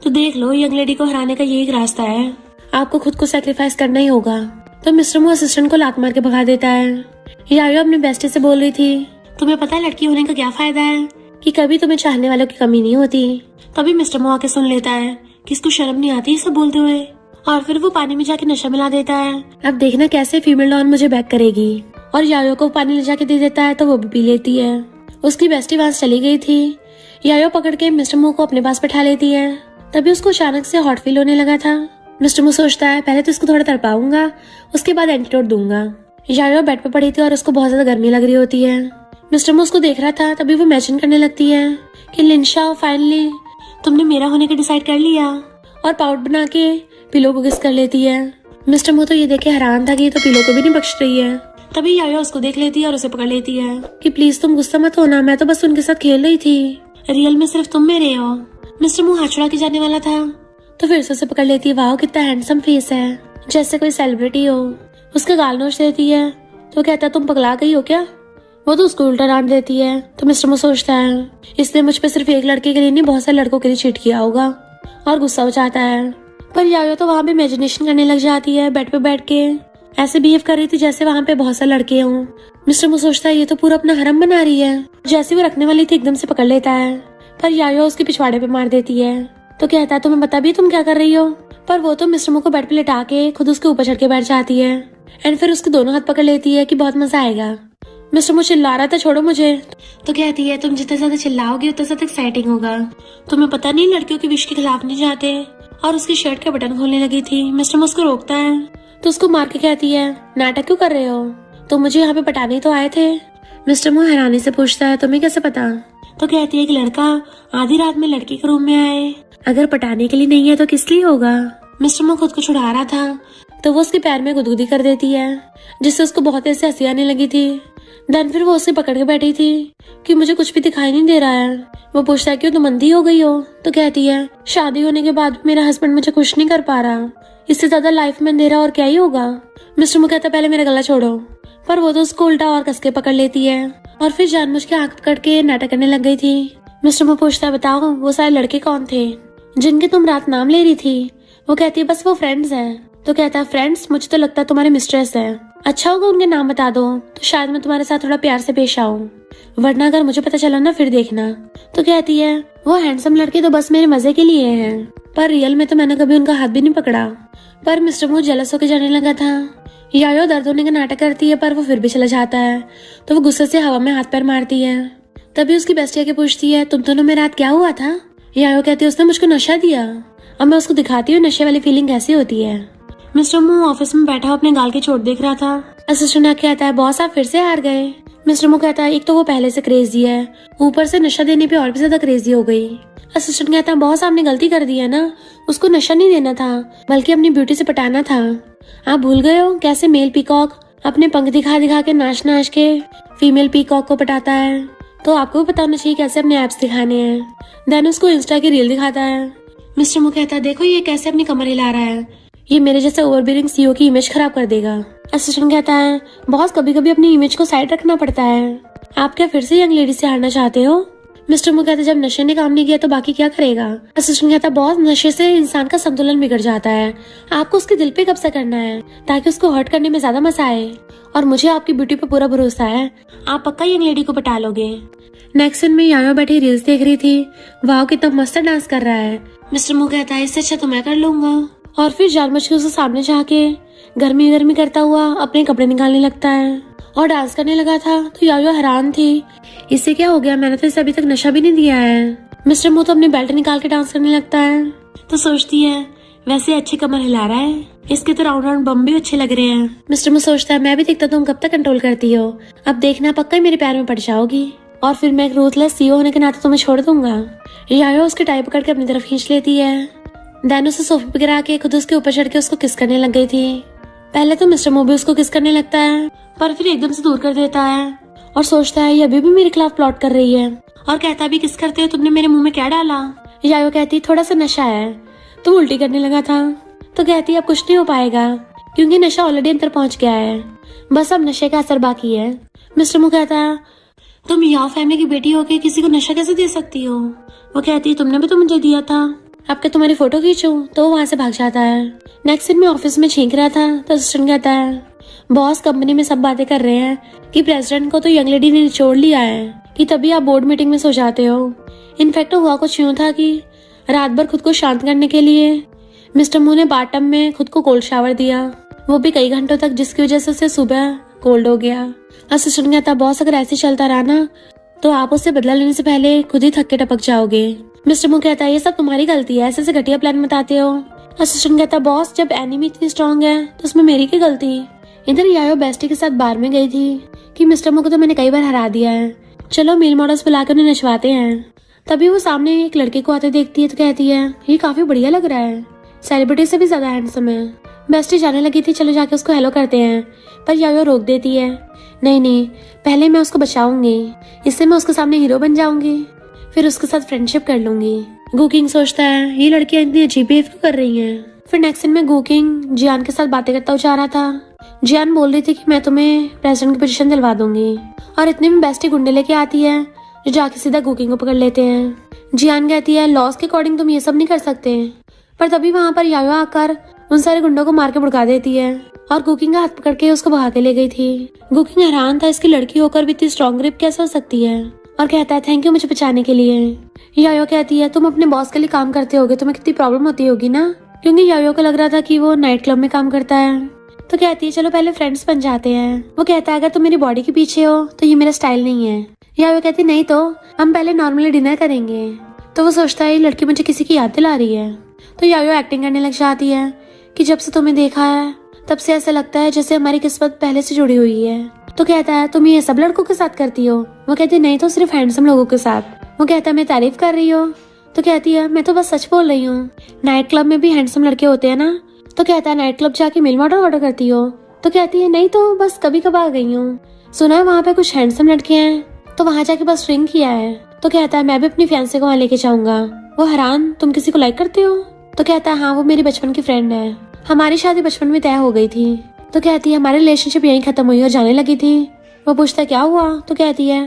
तो देख लो यंग लेडी को हराने का यही एक रास्ता है, आपको खुद को सैक्रिफाइस करना ही होगा। तो मिस्टर मो असिस्टेंट को लात मार के भगा देता है। यायो अपनी बेस्टी से बोल रही थी तुम्हें पता है लड़की होने का क्या फायदा है, कि कभी तुम्हें चाहने वालों की कमी नहीं होती। तभी मिस्टर मो आके सुन लेता है कि इसको शर्म नहीं आती सब बोलते हुए, और फिर वो पानी में जाके नशा मिला देता है। अब देखना कैसे फीमेल डॉन मुझे बैक करेगी। और यायो को पानी ले जाके दे देता है तो वो भी पी लेती है। उसकी बेस्टी वहां चली गई थी। यायो पकड़ के मिस्टर मो को अपने पास बैठा लेती है। तभी उसको अचानक से हॉट फील होने लगा था। मिस्टर मू सोचता है पहले तो इसको थोड़ा तड़पाऊंगा, उसके बाद एंटीडोट दूंगा। यायो बेड पे पड़ी थी और उसको बहुत ज्यादा गर्मी लग रही होती है। मिस्टर मू उसको देख रहा था, तभी वो इमेजिन करने लगती है कि लिंशा फाइनली तुमने मेरा होने का डिसाइड कर लिया, और पाउट बना के पिलो को किस कर लेती है। मिस्टर मू तो ये देख के हैरान था कि ये तो पिलो को भी नहीं बख्श रही है। तभी यायो उसको देख लेती है और उसे पकड़ लेती है कि प्लीज तुम गुस्सा मत होना, मैं तो बस उनके साथ खेल रही थी, रियल में सिर्फ तुम मेरे हो। मिस्टर मू हाथ छुड़ा के जाने वाला था तो फिर से उसे पकड़ लेती है। वाह कितना हैंडसम फेस है, जैसे कोई सेलिब्रिटी हो। उसका गाल नोच देती है तो कहता है तुम पगला गई हो क्या। वो तो उसको उल्टा डांट देती है। तो मिस्टर मू सोचता है इसने मुझ पे सिर्फ एक लड़के के लिए नहीं बहुत सारे लड़कों के लिए चीट किया होगा, और गुस्सा हो जाता है। पर यायो तो वहाँ पे इमेजिनेशन करने लग जाती है, बेड पे बैठ के ऐसे बिहेव कर रही थी जैसे वहाँ पे बहुत सारे लड़के हों। मिस्टर मू सोचता है ये तो पूरा अपना हरम बना रही है। जैसे वो रखने वाली थी एकदम से पकड़ लेता है, पर यायो उसके पिछवाड़े पे मार देती है। तो कहता है तुम्हें बता भी तुम क्या कर रही हो। पर वो तो मिस्टर मू को बेड पे लिटा के खुद उसके ऊपर चढ़ के बैठ जाती है, एंड फिर उसके दोनों हाथ पकड़ लेती है कि बहुत मजा आएगा। मिस्टर मू चिल्ला रहा था छोड़ो मुझे, तो कहती है तुम जितना ज्यादा चिल्लाओगे उतना ज्यादा एक्साइटिंग होगा। तुम्हें पता नहीं लड़कियों की विश के खिलाफ नहीं जाते। और उसकी शर्ट का बटन खोलने लगी थी। मिस्टर मू उसको रोकता है तो उसको मार के कहती है नाटक क्यों कर रहे हो, तो मुझे यहाँ पे पटाने तो आए थे। मिस्टर मू हैरानी से पूछता है तुम्हें कैसे पता। तो कहती है कि लड़का आधी रात में लड़की के रूम में आए, अगर पटाने के लिए नहीं है तो किस लिए होगा। मिस्टर मू खुद को छुड़ा रहा था तो वो उसके पैर में गुदगुदी कर देती है, जिससे उसको बहुत ऐसे हंसी आने लगी थी। देन फिर वो उसे पकड़ के बैठी थी कि मुझे कुछ भी दिखाई नहीं दे रहा है। वो पूछता है क्यों तुम अंधी हो गई हो। तो कहती है शादी होने के बाद मेरा हस्बैंड मुझे खुश नहीं कर पा रहा, इससे ज्यादा लाइफ में अंधेरा और क्या ही होगा। मिस्टर मू कहता पहले मेरा गला छोड़ो, पर वो तो उसको उल्टा और कसके पकड़ लेती है और फिर जानबूझ के आंख पकड़ के नाटक करने लग गई थी। मिस्टर मू पूछता है बताओ वो सारे लड़के कौन थे जिनके तुम रात नाम ले रही थी। वो कहती है बस वो फ्रेंड्स हैं। तो कहता है फ्रेंड्स, मुझे तो लगता है तुम्हारे मिस्ट्रेस है। अच्छा होगा उनके नाम बता दो तो शायद मैं तुम्हारे साथ थोड़ा प्यार से पेश आऊं, वरना अगर मुझे पता चला ना फिर देखना। तो कहती है वो हैंडसम लड़के तो बस मेरे मजे के लिए हैं, पर रियल में तो मैंने कभी उनका हाथ भी नहीं पकड़ा। पर मिस्टर मू जेलस होकर जाने लगा था। यायो दर्द होने का नाटक करती है पर वो फिर भी चला जाता है, तो वो गुस्से से हवा में हाथ पैर मारती है। तभी उसकी बेस्टिया के पूछती है तुम दोनों में रात क्या हुआ था। यायो कहती है उसने मुझको नशा दिया, अब मैं उसको दिखाती हूँ नशे वाली फीलिंग कैसी होती है। मिस्टर मू ऑफिस में बैठा अपने गाल की चोट देख रहा था। असिस्टेंट आके आता है बॉस आप फिर से हार गए। मिस्टर मू कहता है एक तो वो पहले से क्रेजी है, ऊपर से नशा देने पे और भी ज्यादा क्रेजी हो गई। असिस्टेंट कहता है बॉस आपने गलती कर दी है ना, उसको नशा नहीं देना था बल्कि अपनी ब्यूटी से पटाना था। आप भूल गए हो कैसे मेल पीकॉक अपने पंख दिखा दिखा के नाच नाच के फीमेल पीकॉक को पटाता है, तो आपको भी पता होना चाहिए कैसे अपने एप्स दिखाने हैं। देन उसको इंस्टा की रील दिखाता है। मिस्टर मू कहता है देखो ये कैसे अपनी कमर हिला रहा है, ये मेरे जैसे ओवरबीरिंग सीईओ की इमेज खराब कर देगा। असिस्टेंट कहता है बॉस कभी कभी अपनी इमेज को साइड रखना पड़ता है, आप क्या फिर से यंग लेडी से हारना चाहते हो। मिस्टर मू कहता है जब नशे ने काम नहीं किया तो बाकी क्या करेगा। असिस्टेंट कहता है बॉस नशे से इंसान का संतुलन बिगड़ जाता है, आपको उसके दिल पे कब्जा करना है ताकि उसको हर्ट करने में ज्यादा मजा आए, और मुझे आपकी ब्यूटी पे पूरा भरोसा है, आप पक्का यंग लेडी को पटा लोगे। नेक्स्ट सीन में यायो बैठी रील्स देख रही थी। वाह कितना मस्त डांस कर रहा है। मिस्टर मू कहता है इससे अच्छा तो मैं कर लूंगा, और फिर जानबूझ के उसके सामने जाके गर्मी गर्मी करता हुआ अपने कपड़े निकालने लगता है और डांस करने लगा था। तो यायो हैरान थी इससे क्या हो गया, मैंने तो इसे अभी तक नशा भी नहीं दिया है। मिस्टर मू तो अपनी बेल्ट निकाल के डांस करने लगता है। तो सोचती है वैसे अच्छी कमर हिला रहा है, इसके तो राउंड राउंड बम भी अच्छे लग रहे हैं। मिस्टर मू सोचता है मैं भी देखता तुम कब तक कंट्रोल करती हो, अब देखना पक्का मेरे पैर में पड़ जाओगी और फिर मैं एक रूथलेस सीईओ होने के नाते तुम्हें छोड़ दूंगा। यायो उसके टाई पकड़ के अपनी तरफ खींच लेती है। देन उसे सोफे पे गिरा के खुद उसके ऊपर चढ़ के उसको किस करने लग गई थी। पहले तो मिस्टर मू भी उसको किस करने लगता है, पर फिर एकदम से दूर कर देता है और सोचता है ये अभी भी मेरे खिलाफ प्लॉट कर रही है, और कहता भी किस करते हो तुमने मेरे मुंह में क्या डाला। यायो कहती थोड़ा सा नशा है, तुम उल्टी करने लगा था। तो कहती अब कुछ नहीं हो पाएगा क्योंकि नशा ऑलरेडी अंदर पहुंच गया है, बस अब नशे का असर बाकी है। मिस्टर मू कहता तुम याओ फैमिली की बेटी होके किसी को नशा कैसे दे सकती हो। वो कहती तुमने भी तो मुझे दिया था, अब क्या तुम्हारी फोटो खींचूं। तो वो वहाँ से भाग जाता है। नेक्स्ट दिन में ऑफिस में छींक रहा था तो असिस्टेंट कहता है बॉस कंपनी में सब बातें कर रहे हैं कि प्रेसिडेंट को तो यंग लेडी ने निचोड़ लिया है कि तभी आप बोर्ड मीटिंग में सो जाते हो। इनफैक्ट हुआ कुछ यूं था कि रात भर खुद को शांत करने के लिए मिस्टर मू ने बाथटब में खुद को कोल्ड शावर दिया, वो भी कई घंटों तक, जिसकी वजह से उसे सुबह कोल्ड हो गया। असिस्टेंट कहता बॉस अगर ऐसे चलता रहा ना तो आप उससे बदला लेने से पहले खुद ही थक के टपक जाओगे। मिस्टर मू कहता है ये सब तुम्हारी गलती है, ऐसे घटिया प्लान बताते हो। असिस्टेंट कहता है बॉस जब एनिमी इतनी स्ट्रांग है तो उसमें मेरी क्या गलती। इधर यायो बेस्टी के साथ बार में गई थी कि मिस्टर मू को तो मैंने कई बार हरा दिया है, चलो मेल मॉडल्स बुलाकर उन्हें नचवाते हैं। तभी वो सामने एक लड़के को आते देखती है तो कहती है ये काफी बढ़िया लग रहा है, सेलिब्रिटी से भी ज्यादा हैंडसम है। बेस्टी जाने लगी थी चलो जाके उसको हेलो करते हैं, पर यायो रोक देती है, नहीं पहले मैं उसको बचाऊंगी, इससे मैं उसके सामने हीरो बन जाऊंगी, फिर उसके साथ फ्रेंडशिप कर लूंगी। गुकिंग सोचता है ये लड़कियां इतनी अजीब बिहेव क्यों कर रही हैं। फिर नेक्स्ट सीन में गुकिंग जियान के साथ बातें करता हुआ जा रहा था। जियान बोल रही थी कि मैं तुम्हें प्रेसिडेंट की पोजीशन दिलवा दूंगी, और इतने में बेस्टी गुंडे लेके आती है जो जाके सीधा गुकिंग को पकड़ लेते हैं। जियान कहती है लॉस के अकॉर्डिंग तुम ये सब नहीं कर सकते, पर तभी वहाँ पर यायो आकर उन सारे गुंडों को मार के भड़का देती है और गुकिंग का हाथ पकड़ के उसको भगा के ले गई थी। गुकिंग हैरान था इसकी लड़की होकर भी इतनी स्ट्रॉन्ग ग्रिप कैसे हो सकती है, और कहता है थैंक यू मुझे बचाने के लिए। यायो कहती है तुम अपने बॉस के लिए काम करते होगे, तुम्हें कितनी प्रॉब्लम होती होगी ना, क्योंकि यायो को लग रहा था कि वो नाइट क्लब में काम करता है। तो कहती है चलो पहले फ्रेंड्स बन जाते हैं। वो कहता है अगर तुम मेरी बॉडी के पीछे हो तो ये मेरा स्टाइल नहीं है। यायो कहती नहीं तो हम पहले नॉर्मली डिनर करेंगे। तो वो सोचता है ये लड़की मुझे किसी की याद दिला रही है। तो यायो एक्टिंग करने लग जाती है कि जब से तुम्हें देखा है तब से ऐसा लगता है जैसे हमारी किस्मत पहले से जुड़ी हुई है। तो कहता है तुम ये सब लड़कों के साथ करती हो। वो कहती है नहीं तो सिर्फ हैंडसम लोगों के साथ। वो कहता है मैं तारीफ कर रही हो। तो कहती है मैं तो बस सच बोल रही हूँ, नाइट क्लब में भी हैंडसम लड़के होते हैं ना। तो कहता है नाइट क्लब जाके मेल मॉडल ऑर्डर करती हो। तो कहती है नहीं तो बस कभी कभार गई हूँ, सुना है वहाँ पे कुछ हैंडसम लड़के हैं तो वहाँ जाके बस ड्रिंक किया है। तो कहता है मैं भी अपनी फियांसे को वहाँ लेके जाऊंगा। वो हैरान तुम किसी को लाइक करते हो। तो कहता है हाँ वो मेरी बचपन की फ्रेंड है, हमारी शादी बचपन में तय हो गई थी। तो कहती है हमारी रिलेशनशिप यहीं खत्म हुई और जाने लगी थी। वो पूछता है क्या हुआ। तो कहती है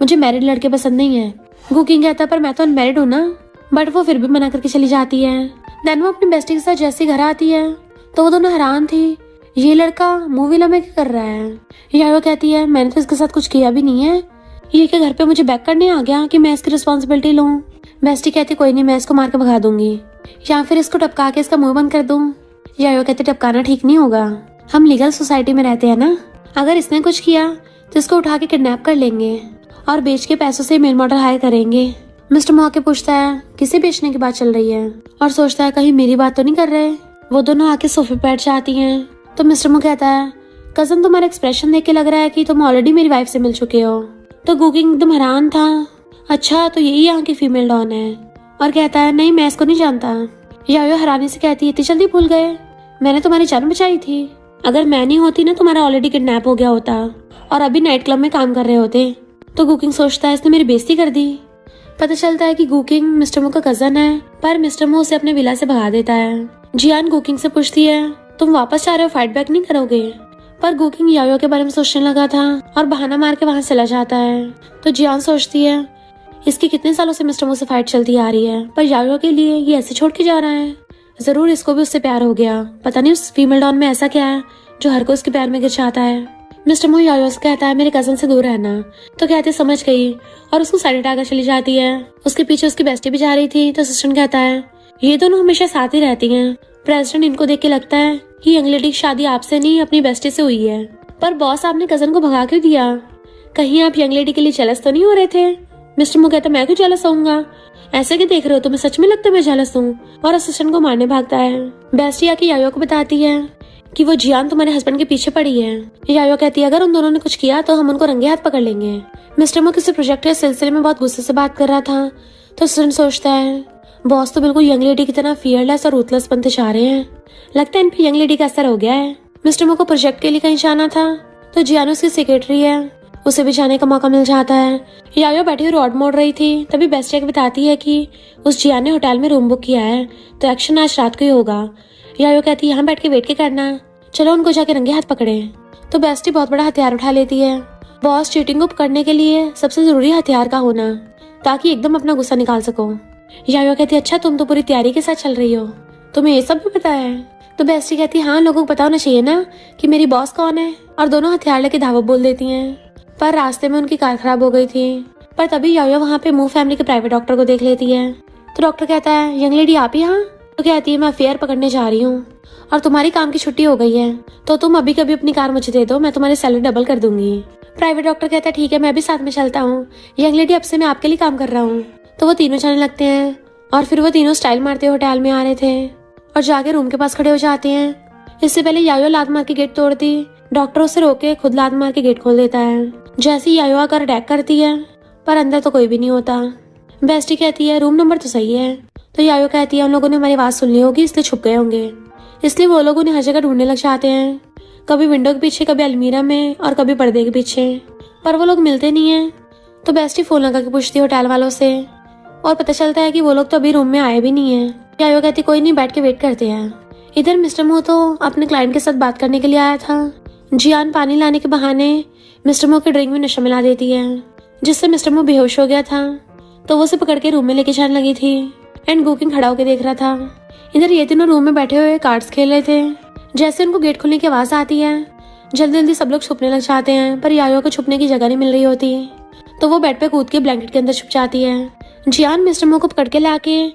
मुझे मैरिड लड़के पसंद नहीं है। गुकिंग कहता है पर मैं तो अनमैरिड हूँ ना, बट वो फिर भी मना करके चली जाती है। देन वो अपनी बेस्टी के साथ जैसे घर आती है तो वो दोनों हैरान थी, ये लड़का मूवी में क्या कर रहा है। यायो कहती है मैंने तो इसके साथ कुछ किया भी नहीं है, ये क्या घर पे मुझे बैक करने आ गया कि मैं इसकी रिस्पॉन्सिबिलिटी लूं। बेस्टी कहती कोई नहीं मैं इसको मार के भगा दूंगी, या फिर इसको टपका के इसका मुंह बंद कर दूं। यायो कहते टपकाना ठीक नहीं होगा, हम लीगल सोसाइटी में रहते हैं ना, अगर इसने कुछ किया तो इसको उठा के किडनैप कर लेंगे और बेच के पैसों से मेल मॉडल हायर करेंगे। मिस्टर मॉके पूछता है किसे बेचने की बात चल रही है, और सोचता है कहीं मेरी बात तो नहीं कर रहे। वो दोनों आके सोफे पे बैठ जाती हैं। तो मिस्टर मो कहता है कजन तुम्हारा एक्सप्रेशन देख के लग रहा है कि तुम ऑलरेडी मेरी वाइफ से मिल चुके हो। तो गुकिंग एकदम हैरान था, अच्छा तो यही यहाँ की फीमेल डॉन है, और कहता है नहीं मैं इसको नहीं जानता। यायो हैरानी से कहती है इतनी जल्दी भूल गए, मैंने तुम्हारी जान बचाई थी, अगर मैं नहीं होती ना तुम्हारा ऑलरेडी किडनैप हो गया होता और अभी नाइट क्लब में काम कर रहे होते। तो गुकिंग सोचता है इसने मेरी बेइज्जती कर दी। पता चलता है कि गुकिंग मिस्टर मो का कजन है, पर मिस्टर मो उसे अपने विला से भगा देता है। जियान गुकिंग से पूछती है तुम वापस जा रहे हो, फाइट बैक नहीं करोगे। पर गुकिंग यायो के बारे में सोचने लगा था और बहाना मार के वहां चला जाता है। तो जियान सोचती है इसकी कितने सालों से मिस्टर मो से फाइट चलती आ रही है, पर यायो के लिए ये ऐसे छोड़ के जा रहा है, जरूर इसको भी उससे प्यार हो गया, पता नहीं उस फीमेल डॉन में ऐसा क्या है जो हर को उसके प्यार में गिर जाता है। मिस्टर मो यायो से कहता है मेरे कजन से दूर रहना। तो कहते समझ गई और उसको साइड हटाकर चली जाती है। उसके पीछे उसकी बेस्टी भी जा रही थी। तो असिस्टेंट कहता है ये दोनों हमेशा साथ ही रहती हैं, प्रेसिडेंट इनको देख के लगता है कि यंग लेडी की शादी आपसे नहीं अपनी बेस्टी से हुई है, पर बॉस आपने कजन को भगा क्यों दिया, कहीं आप यंग लेडी के लिए जेलस तो नहीं हो रहे थे। मिस्टर मो कहता मैं क्यों जेलस होऊंगा, ऐसे क्या देख रहे हो, तुम्हें सच में लगता है मैं जेलस हूँ, और असिस्टेंट को मारने भागता है। बेस्टी आके यायो को बताती है कि वो जियान तुम्हारे हस्बैंड के पीछे पड़ी है। यायो कहती है अगर उन दोनों ने कुछ किया तो हम उनको रंगे हाथ पकड़ लेंगे। मिस्टर मो किसी प्रोजेक्ट के सिलसिले में बहुत गुस्से से बात कर रहा था। तो असिस्टेंट सोचता है बॉस तो बिल्कुल यंग लेडी की तरह फियरलेस और रूथलेस बनते जा रहे हैं, लगता है इन पे यंग लेडी का असर हो गया है। मिस्टर मो को प्रोजेक्ट के लिए कहीं जाना था, तो जियान उसकी सेक्रेटरी है, उसे भी जाने का मौका मिल जाता है। यायो बैठी हुई रॉड मोड़ रही थी, तभी बेस्टी बताती है कि उस जियान ने होटल में रूम बुक किया है, तो एक्शन आज रात को ही होगा। यायो कहती है यहाँ बैठ के वेट के करना, चलो उनको जाके रंगे हाथ पकड़े। तो बेस्टी बहुत बड़ा हथियार उठा लेती है, बॉस चीटिंग को पकड़ने के लिए सबसे जरूरी हथियार का होना, ताकि एकदम अपना गुस्सा निकाल सको। यायो कहती है अच्छा तुम तो पूरी तैयारी के साथ चल रही हो, तुम्हें ये सब भी पता है। तो बेस्टी कहती है हाँ लोगों को पता होना चाहिए ना कि मेरी बॉस कौन है, और दोनों हथियार लेके धावा बोल देती हैं। पर रास्ते में उनकी कार खराब हो गई थी, पर तभी यायो वहाँ पे मूव फैमिली के प्राइवेट डॉक्टर को देख लेती है। तो डॉक्टर कहता है यंग लेडी आप यहाँ। तो कहती है मैं अफेयर पकड़ने जा रही हूँ और तुम्हारी काम की छुट्टी हो गई है, तो तुम अभी कभी अपनी कार मुझे दे दो, मैं तुम्हारी सैलरी डबल कर दूंगी। प्राइवेट डॉक्टर कहता है ठीक है मैं भी साथ में चलता हूँ, यंग लेडी अब से मैं आपके लिए काम कर रहा हूँ। तो वो तीनों जाने लगते हैं और फिर वो तीनों स्टाइल मारते हुए होटल में आ रहे थे और जाके रूम के पास खड़े हो जाते हैं। इससे पहले यायो लात मार के गेट तोड़ती, डॉक्टर उसे रोके खुद लात मार के गेट खोल देता है। जैसे ही यायो आकर अटैक करती है पर अंदर तो कोई भी नहीं होता। बेस्टी कहती है रूम नंबर तो सही है। तो यायो कहती है उन लोगों ने हमारी आवाज सुन ली होगी इसलिए छुप गए होंगे। इसलिए वो लोग उन्हें हर जगह ढूंढने लग जाते हैं, कभी विंडो के पीछे, कभी अलमीरा में और कभी पर्दे के पीछे, पर वो लोग मिलते नहीं है। तो बेस्टी फोन लगा के पूछती है होटल वालों से और पता चलता है कि वो लोग तो अभी रूम में आए भी नहीं है। यायो कहती कोई नहीं, बैठ के वेट करते हैं। इधर मिस्टर मो तो अपने क्लाइंट के साथ बात करने के लिए आया था। जियान पानी लाने के बहाने मिस्टर मो के ड्रिंक में नशा मिला देती है, जिससे मिस्टर मो बेहोश हो गया था। तो वो उसे पकड़ के रूम में लेके जाने लगी थी एंड गुकिंग खड़ा होकर देख रहा था। इधर ये तीनों रूम में बैठे हुए कार्ड्स खेल रहे थे। जैसे उनको गेट खुलने की आवाज आती है जल्दी जल्दी सब लोग छुपने लग जाते हैं, पर यायो को छुपने की जगह नहीं मिल रही होती। तो वो बेड पे कूद के ब्लैंकेट के अंदर छुप जाती है। जियान मिस्टर मो को पकड़ के लाके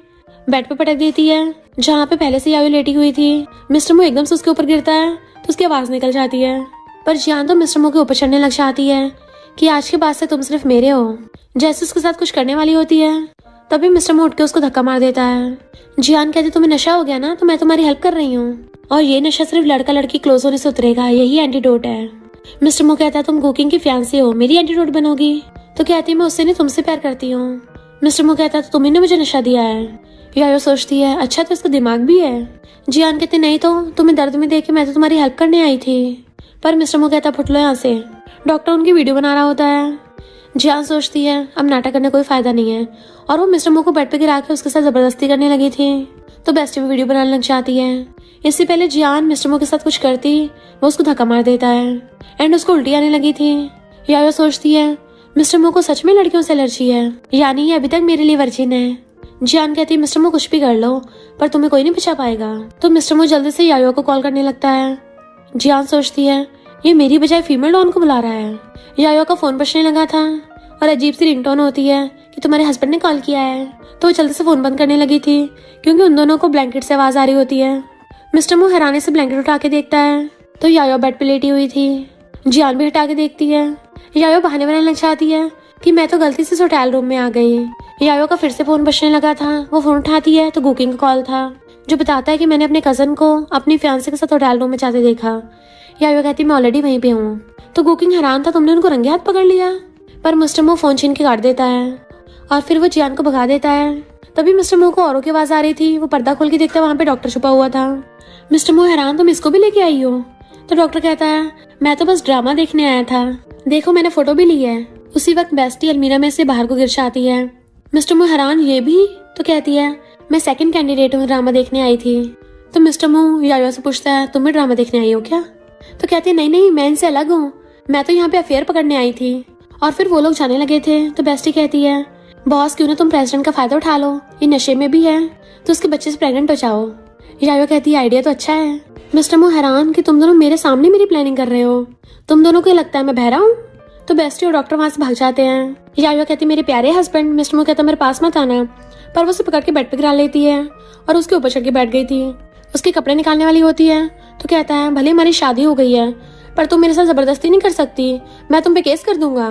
बेड पे पटक देती है जहाँ पे पहले से यायो लेटी हुई थी। मिस्टर मो एकदम से उसके ऊपर गिरता है तो उसकी आवाज निकल जाती है, पर जियान तो मिस्टर मो के ऊपर चढ़ने लग जाती है कि आज के बाद से तुम सिर्फ मेरे हो। जैसे उसके साथ कुछ करने वाली होती है तभी मिस्टर मो उठ के उसको धक्का मार देता है। जियान कहती तुम्हें नशा हो गया ना, तो मैं तुम्हारी हेल्प कर रही हूँ और ये नशा सिर्फ लड़का लड़की क्लोज होने से उतरेगा, यही एंटीडोट है। मिस्टर मो कहता है तुम कुकिंग की फियांसी हो, मेरी एंटीडोट बनोगी। तो कहती मैं उससे नहीं तुमसे प्यार करती हूँ। मिस्टर मो कहता तो तुम्ही ने मुझे नशा दिया है। यायो सोचती है अच्छा तो इसका दिमाग भी है। जियान कहते नहीं तो तुम्हें दर्द में देख के मैं तो तुम्हारी हेल्प करने आई थी। पर मिस्टर मो कहता फुट लो यहाँ से। डॉक्टर उनकी वीडियो बना रहा होता है। जियान सोचती है अब नाटक करने कोई फायदा नहीं है और वो मिस्टर मो को बेड पे गिरा के उसके साथ जबरदस्ती करने लगी थी। तो बेस्टी भी वीडियो बनाने लग जाती है। इससे पहले जियान मिस्टर मो के साथ कुछ करती वो उसको धक्का मार देता है एंड उसको उल्टी आने लगी थी। यायो सोचती है मिस्टर मो को सच में लड़कियों से एलर्जी है, यानी ये अभी तक मेरे लिए वर्जिन है। जियान कहती है मिस्टर मो कुछ भी कर लो पर तुम्हें कोई नहीं बचा पाएगा। तो मिस्टर मो जल्दी से यायो को कॉल करने लगता है। जियान सोचती है ये मेरी बजाय फीमेल डॉन को बुला रहा है। यायो का फोन बजने लगा था और अजीब सी रिंगटोन होती है कि तुम्हारे हस्बैंड ने कॉल किया है। तो वो जल्दी से फोन बंद करने लगी थी क्योंकि उन दोनों को ब्लैंकेट से आवाज आ रही होती है। मिस्टर मो हैरानी से ब्लैंकेट उठा के देखता है तो यायो बेड पे लेटी हुई थी। जियान भी हटा के देखती है। यायो बहाने बनाने लग जाती है कि मैं तो गलती से होटल रूम में आ गई। यायो का फिर से फोन बजने लगा था। वो फोन उठाती है तो कुकिंग का कॉल था जो बताता है कि मैंने अपने कजन को अपनी फियांसे के साथ होटल रूम में जाते देखा। यायो कहती मैं ऑलरेडी वहीं पे हूँ। तो कुकिंग हैरान था तुमने उनको रंगे हाथ पकड़ लिया, पर मिस्टर मो फोन छीन के काट देता है और फिर वो जियान को भगा देता है। तभी मिस्टर मो को औरों की आवाज आ रही थी। वो पर्दा खोल के देखता है वहाँ पे डॉक्टर छुपा हुआ था। मिस्टर मो हैरान तुम इसको भी लेके आई हो। तो डॉक्टर कहता है मैं तो बस ड्रामा देखने आया था, देखो मैंने फोटो भी ली है। उसी वक्त बेस्टी अलमीरा में से बाहर को गिर जाती है। मिस्टर मो हैरान ये भी। तो कहती है मैं सेकंड कैंडिडेट हूँ, ड्रामा देखने आई थी। तो मिस्टर मो यायो से पूछता है तुम भी ड्रामा देखने आई हो क्या। तो कहती है नहीं नहीं मैं इनसे अलग हूँ, मैं तो यहाँ पे अफेयर पकड़ने आई थी। और फिर वो लोग जाने लगे थे तो बेस्टी कहती है बॉस क्यों ना तुम प्रेसिडेंट का फायदा उठा लो, ये नशे में भी है तो उसके बच्चे से प्रेग्नेंट हो जाओ। यायो कहती है आइडिया तो अच्छा है। मिस्टर मो हैरान कि तुम दोनों मेरे सामने मेरी प्लानिंग कर रहे हो, तुम दोनों को लगता है मैं बहरा हूँ। तो बेस्टी और डॉक्टर वहां से भाग जाते हैं। यायो कहती मेरे प्यारे हस्बैंड। मिस्टर मो कहता मेरे पास मत आना, पर वो उसे पकड़ के बेड पे गिरा लेती है और उसके ऊपर चढ़ के बैठ गई थी। उसके कपड़े निकालने वाली होती है तो कहता है भले हमारी शादी हो गई है पर तुम मेरे साथ जबरदस्ती नहीं कर सकती, मैं तुम पे केस कर दूंगा।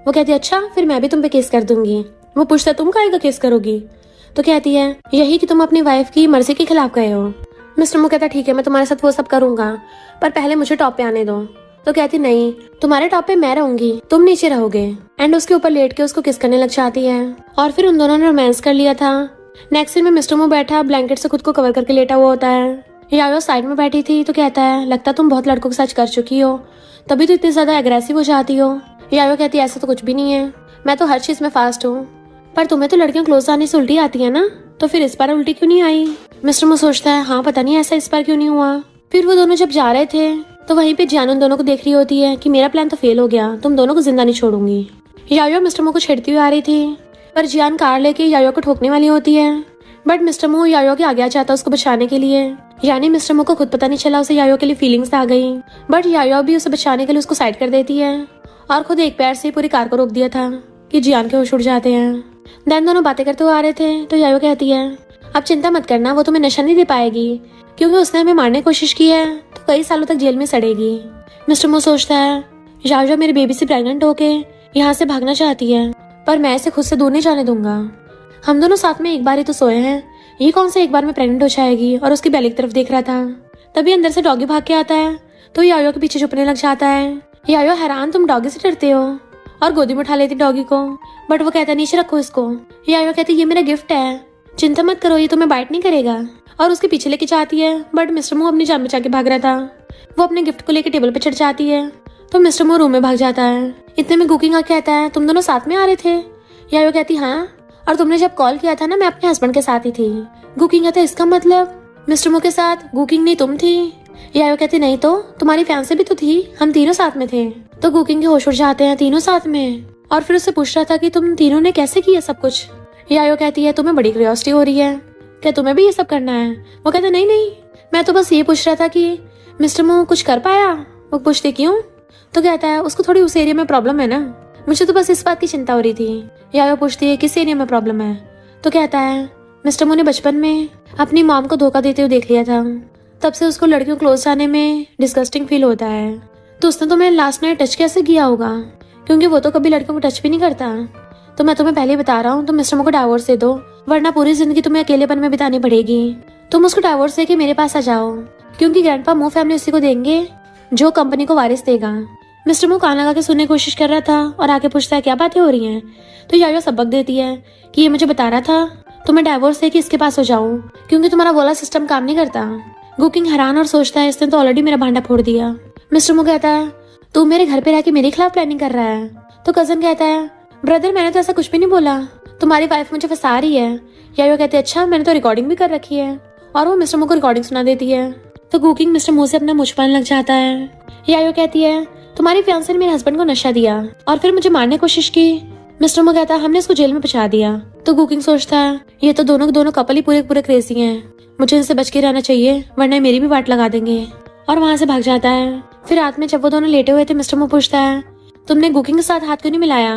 वो कहती है अच्छा फिर मैं भी तुम पे केस कर दूंगी। वो पूछता तुम काहे का केस करोगी। तो कहती है यही कि तुम अपनी वाइफ की मर्जी के खिलाफ गए हो। मिस्टर मो कहता ठीक है मैं तुम्हारे साथ वो सब करूंगा पर पहले मुझे टॉप पे आने दो। तो कहती नहीं तुम्हारे टॉप पे मैं रहूंगी, तुम नीचे रहोगे। एंड उसके ऊपर लेट के उसको किस करने लग जाती है और फिर उन दोनों ने रोमांस कर लिया था। नेक्स्ट सीन में मिस्टर मो बैठा ब्लैंकेट से खुद को कवर करके लेटा हुआ होता है। यायो साइड में बैठी थी तो कहता है लगता तुम बहुत लड़कों के साथ कर चुकी हो तभी तो इतनी ज्यादा एग्रेसिव हो जाती हो। यायो कहती है ऐसा तो कुछ भी नहीं है, मैं तो हर चीज में फास्ट हूँ, पर तुम्हें तो लड़कियां क्लोज आने से उल्टी आती है ना, तो फिर इस बार उल्टी क्यों नहीं आई। मिस्टर मो सोचता है हाँ पता नहीं ऐसा इस बार क्यों नहीं हुआ। फिर वो दोनों जब जा रहे थे तो वहीं पे जियान उन दोनों को देख रही होती है कि मेरा प्लान तो फेल हो गया, तुम दोनों को जिंदा नहीं छोड़ूंगी। यायो मिस्टर मो को छेड़ती हुई आ रही थी पर जियान कार लेके यायो को ठोकने वाली होती है, बट मिस्टर मो यायो के आगे आ जाता उसको बचाने के लिए। यानी मिस्टर मो को खुद पता नहीं चला उसे यायो के लिए फीलिंग्स आ गई, बट यायो भी उसे बचाने के लिए उसको साइड कर देती है और खुद एक पैर से पूरी कार को रोक दिया था कि जियान के होश उड़ जाते हैं। देन दोनों बातें करते हुए आ रहे थे तो यायो कहती है अब चिंता मत करना, वो तुम्हें नशा नहीं दे पाएगी क्योंकि उसने हमें मारने की कोशिश की है तो कई सालों तक जेल में सड़ेगी। मिस्टर मो सोचता है यायो मेरे बेबी से प्रेग्नेंट होके यहाँ से भागना चाहती है, पर मैं इसे खुद से दूर नहीं जाने दूंगा। हम दोनों साथ में एक बार ही तो सोए हैं, ये कौन से एक बार में प्रेग्नेंट हो जाएगी। और उसकी बेली की तरफ देख रहा था, तभी अंदर से डॉगी भाग के आता है तो यायो के पीछे छुपने लग जाता है। यायो हैरान, तुम डॉगी से डरते हो, और गोदी में उठा लेती डॉगी को, बट वो कहता नीचे रखो इसको। यायो कहती ये मेरा गिफ्ट है, चिंता मत करो, ये तुम्हें बाइट नहीं करेगा, और उसके पीछे लेके जाती है। बट मिस्टर मू अपनी जान बचा के भाग रहा था। वो अपने गिफ्ट को लेकर टेबल पे चढ़ जाती है तो मिस्टर मू रूम में भाग जाता है। इतने में गुकिंग आके कहता है तुम दोनों साथ में आ रहे थे। यायो कहती हाँ, और तुमने जब कॉल किया था ना, मैं अपने हस्बैंड के साथ ही थी। गुकिंग कहता है इसका मतलब मिस्टर मू के साथ गुकिंग नहीं तुम थी। यायो कहती नहीं तो तुम्हारी फैंसी भी तो थी, हम तीनों साथ में थे। तो गुकिंग के होश उड़ जाते हैं, तीनों साथ में। और फिर उससे पूछ रहा था कि तुम तीनों ने कैसे किया सब कुछ। यायो कहती है तुम्हें बड़ी क्यूरियोसिटी हो रही है, क्या तुम्हें भी ये सब करना है। वो कहता नहीं नहीं, मैं तो बस ये पूछ रहा था कि मिस्टर मू कुछ कर पाया। वो पूछते क्यों, तो कहता है उसको थोड़ी उस एरिया में प्रॉब्लम है ना, मुझे तो बस इस बात की चिंता हो रही थी। यायो पूछती है किस एरिया में प्रॉब्लम है, तो कहता है मिस्टर मू ने बचपन में अपनी मॉम को धोखा देते हुए देख लिया था, तब से उसको लड़कियों क्लोज जाने में डिस्गस्टिंग फील होता है। तो उसने तुम्हें लास्ट नाइट टच कैसे किया होगा, क्योंकि वो तो कभी लड़कियों को टच भी नहीं करता। तो मैं तुम्हें पहले ही बता रहा हूँ, तुम मिस्टर मू को डाइवोर्स दे दो, वरना पूरी जिंदगी तुम्हें अकेलेपन में बितानी पड़ेगी। तुम उसको डाइवोर्स दे के मेरे पास आ जाओ, क्योंकि ग्रैंडपा मू फैमिली उसी को देंगे जो कंपनी को वारिस देगा। मिस्टर मू कान लगा के सुनने की कोशिश कर रहा था और आके पूछता है क्या बातें हो रही हैं। तो यायो सबक देती है कि ये मुझे बता रहा था तुम्हें डाइवोर्स दे के इसके पास हो जाऊं, क्योंकि तुम्हारा वाला सिस्टम काम नहीं करता। गुकिंग हैरान और सोचता है इसने तो ऑलरेडी मेरा भांडा फोड़ दिया। मिस्टर मू कहता है तू मेरे घर पे रह के मेरे खिलाफ प्लानिंग कर रहा है। तो कजन कहता है ब्रदर मैंने तो ऐसा कुछ भी नहीं बोला, तुम्हारी वाइफ मुझे फंसा रही है। यायो कहते अच्छा, मैंने तो रिकॉर्डिंग भी कर रखी है, और वो मिस्टर मू को रिकॉर्डिंग सुना देती है। तो गुकिंग मिस्टर मू से अपना मुंह छुपाने लग जाता है। यायो कहती है तुम्हारी फियांसे ने मेरे हस्बैंड को नशा दिया और फिर मुझे मारने की कोशिश की। मिस्टर मू कहता है हमने इसको जेल में पहुंचा दिया। तो गुकिंग सोचता है ये तो दोनों कपल ही पूरे क्रेजी हैं, मुझे इनसे बच के रहना चाहिए वरना मेरी भी वाट लगा देंगे, और वहां से भाग जाता है। फिर रात में जब वो दोनों लेटे हुए थे, मिस्टर मू पूछता है तुमने गुकिंग के साथ हाथ क्यों नहीं मिलाया।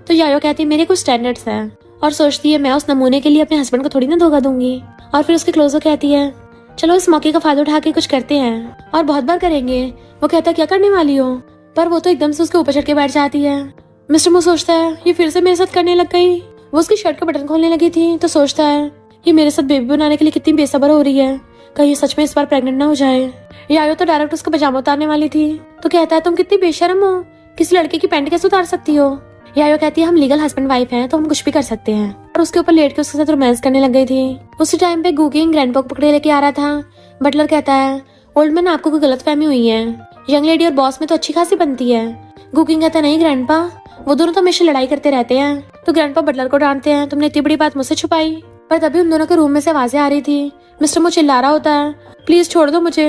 तो यायो कहती है मेरे कुछ स्टैंडर्ड्स है, और सोचती है मैं उस नमूने के लिए अपने हस्बैंड को थोड़ी ना धोखा दूंगी। और फिर उसके क्लोजर कहती है चलो इस मौके का फायदा उठा के कुछ करते हैं, और बहुत बार करेंगे। वो कहता है क्या करने वाली हो, पर वो तो एकदम से उसके ऊपर चढ़ के बैठ जाती है। मिस्टर मू सोचता है ये फिर से मेरे साथ करने लग गई। वो उसकी शर्ट का बटन खोलने लगी थी तो सोचता है ये मेरे साथ बेबी बनाने के लिए कितनी बेसब्र हो रही है, कहीं सच में इस बार प्रेग्नेंट ना हो जाए। यायो तो डायरेक्ट उसका पजामा उतारने वाली थी तो कहता है तुम कितनी बेशर्म हो, किसी लड़के की पैंट कैसे उतार सकती हो। यायो कहती है हम लीगल हस्बैंड वाइफ हैं तो हम कुछ भी कर सकते हैं, और उसके ऊपर लेट के उसके साथ रोमांस करने लग गई थी। उसी टाइम पे गुकिंग ग्रैंडपा को पकड़े लेके आ रहा था। बटलर कहता है ओल्ड मैन आपको कोई गलतफहमी हुई है, यंग लेडी और बॉस में तो अच्छी खासी बनती है। गुकिंग कहता है नहीं ग्रैंडपा, वो दोनों तो हमेशा लड़ाई करते रहते हैं। तो ग्रैंडपा बटलर को डांटते हैं तुमने इतनी बड़ी बात मुझसे छुपाई। पर तभी उन दोनों के रूम में से आवाजें आ रही थी। मिस्टर मू चिल्ला रहा होता है प्लीज छोड़ दो मुझे।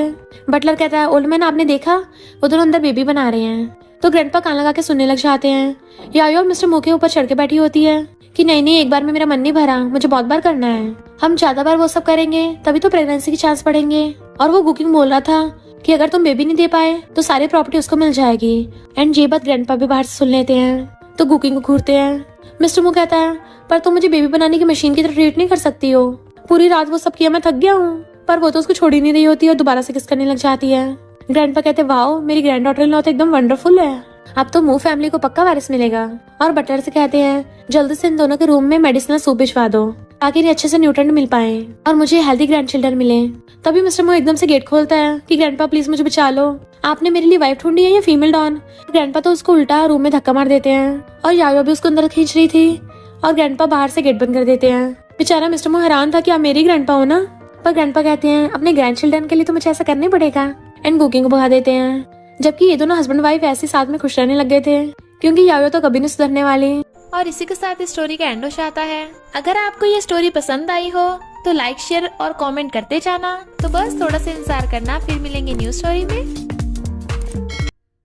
बटलर कहता है ओल्ड मैन आपने देखा, वो दोनों अंदर बेबी बना रहे हैं। तो ग्रैंडपा कान लगा के सुनने लग जाते हैं। यायो और मिस्टर मू के ऊपर चढ़ के बैठी होती है कि नहीं एक बार में मेरा मन नहीं भरा, मुझे बहुत बार करना है, हम ज्यादा बार वो सब करेंगे तभी तो प्रेगनेंसी की चांस बढ़ेंगे। और वो गुकिंग बोल रहा था कि अगर तुम बेबी नहीं दे पाए तो सारी प्रॉपर्टी उसको मिल जाएगी। एंड ये बात ग्रैंडपा भी बाहर से सुन लेते हैं तो गुकिंग को घूरते हैं। मिस्टर मू कहता है पर तुम मुझे बेबी बनाने की मशीन की तरह ट्रीट नहीं कर सकती हो, पूरी रात वो सब किया, मैं थक गया हूँ। पर वो तो उसको छोड़ ही नहीं रही होती और दोबारा से किस करने लग जाती है। ग्रैंडपा कहते वाओ मेरी ग्रैंड डॉटर इन लॉ तो एकदम वंडरफुल है, अब तो मू फैमिली को पक्का वारिस मिलेगा। और बटलर से कहते हैं जल्दी से इन दोनों के रूम में मेडिसिनल सूप भिजवा दो ताकि इन्हें अच्छे से न्यूट्रिएंट मिल पाए और मुझे हेल्दी ग्रैंड चिल्ड्रन मिले। तभी मिस्टर मू एकदम से गेट खोलता है कि ग्रैंडपा प्लीज मुझे बचा लो, आपने मेरे लिए वाइफ ढूंढी है या फीमेल डॉन। ग्रैंडपा तो उसको उल्टा रूम में धक्का मार देते हैं और यायो भी उसको अंदर खींच रही थी और ग्रैंडपा बाहर से गेट बंद कर देते हैं। बेचारा मिस्टर मू हैरान था कि आप मेरी ग्रैंडपा हो ना, पर ग्रैंडपा कहते हैं अपने ग्रैंड चिल्ड्रन के लिए तो मुझे ऐसा करना पड़ेगा। एंड कुकिंग को भगा देते हैं, जबकि ये दोनों हस्बैंड वाइफ ऐसे साथ में खुश रहने लग गए थे क्योंकि यायो तो कभी नहीं सुधरने वाली। और इसी के साथ इस स्टोरी का एंड हो जाता है। अगर आपको ये स्टोरी पसंद आई हो तो लाइक शेयर और कमेंट करते जाना। तो बस थोड़ा सा इंतजार करना, फिर मिलेंगे न्यू स्टोरी में।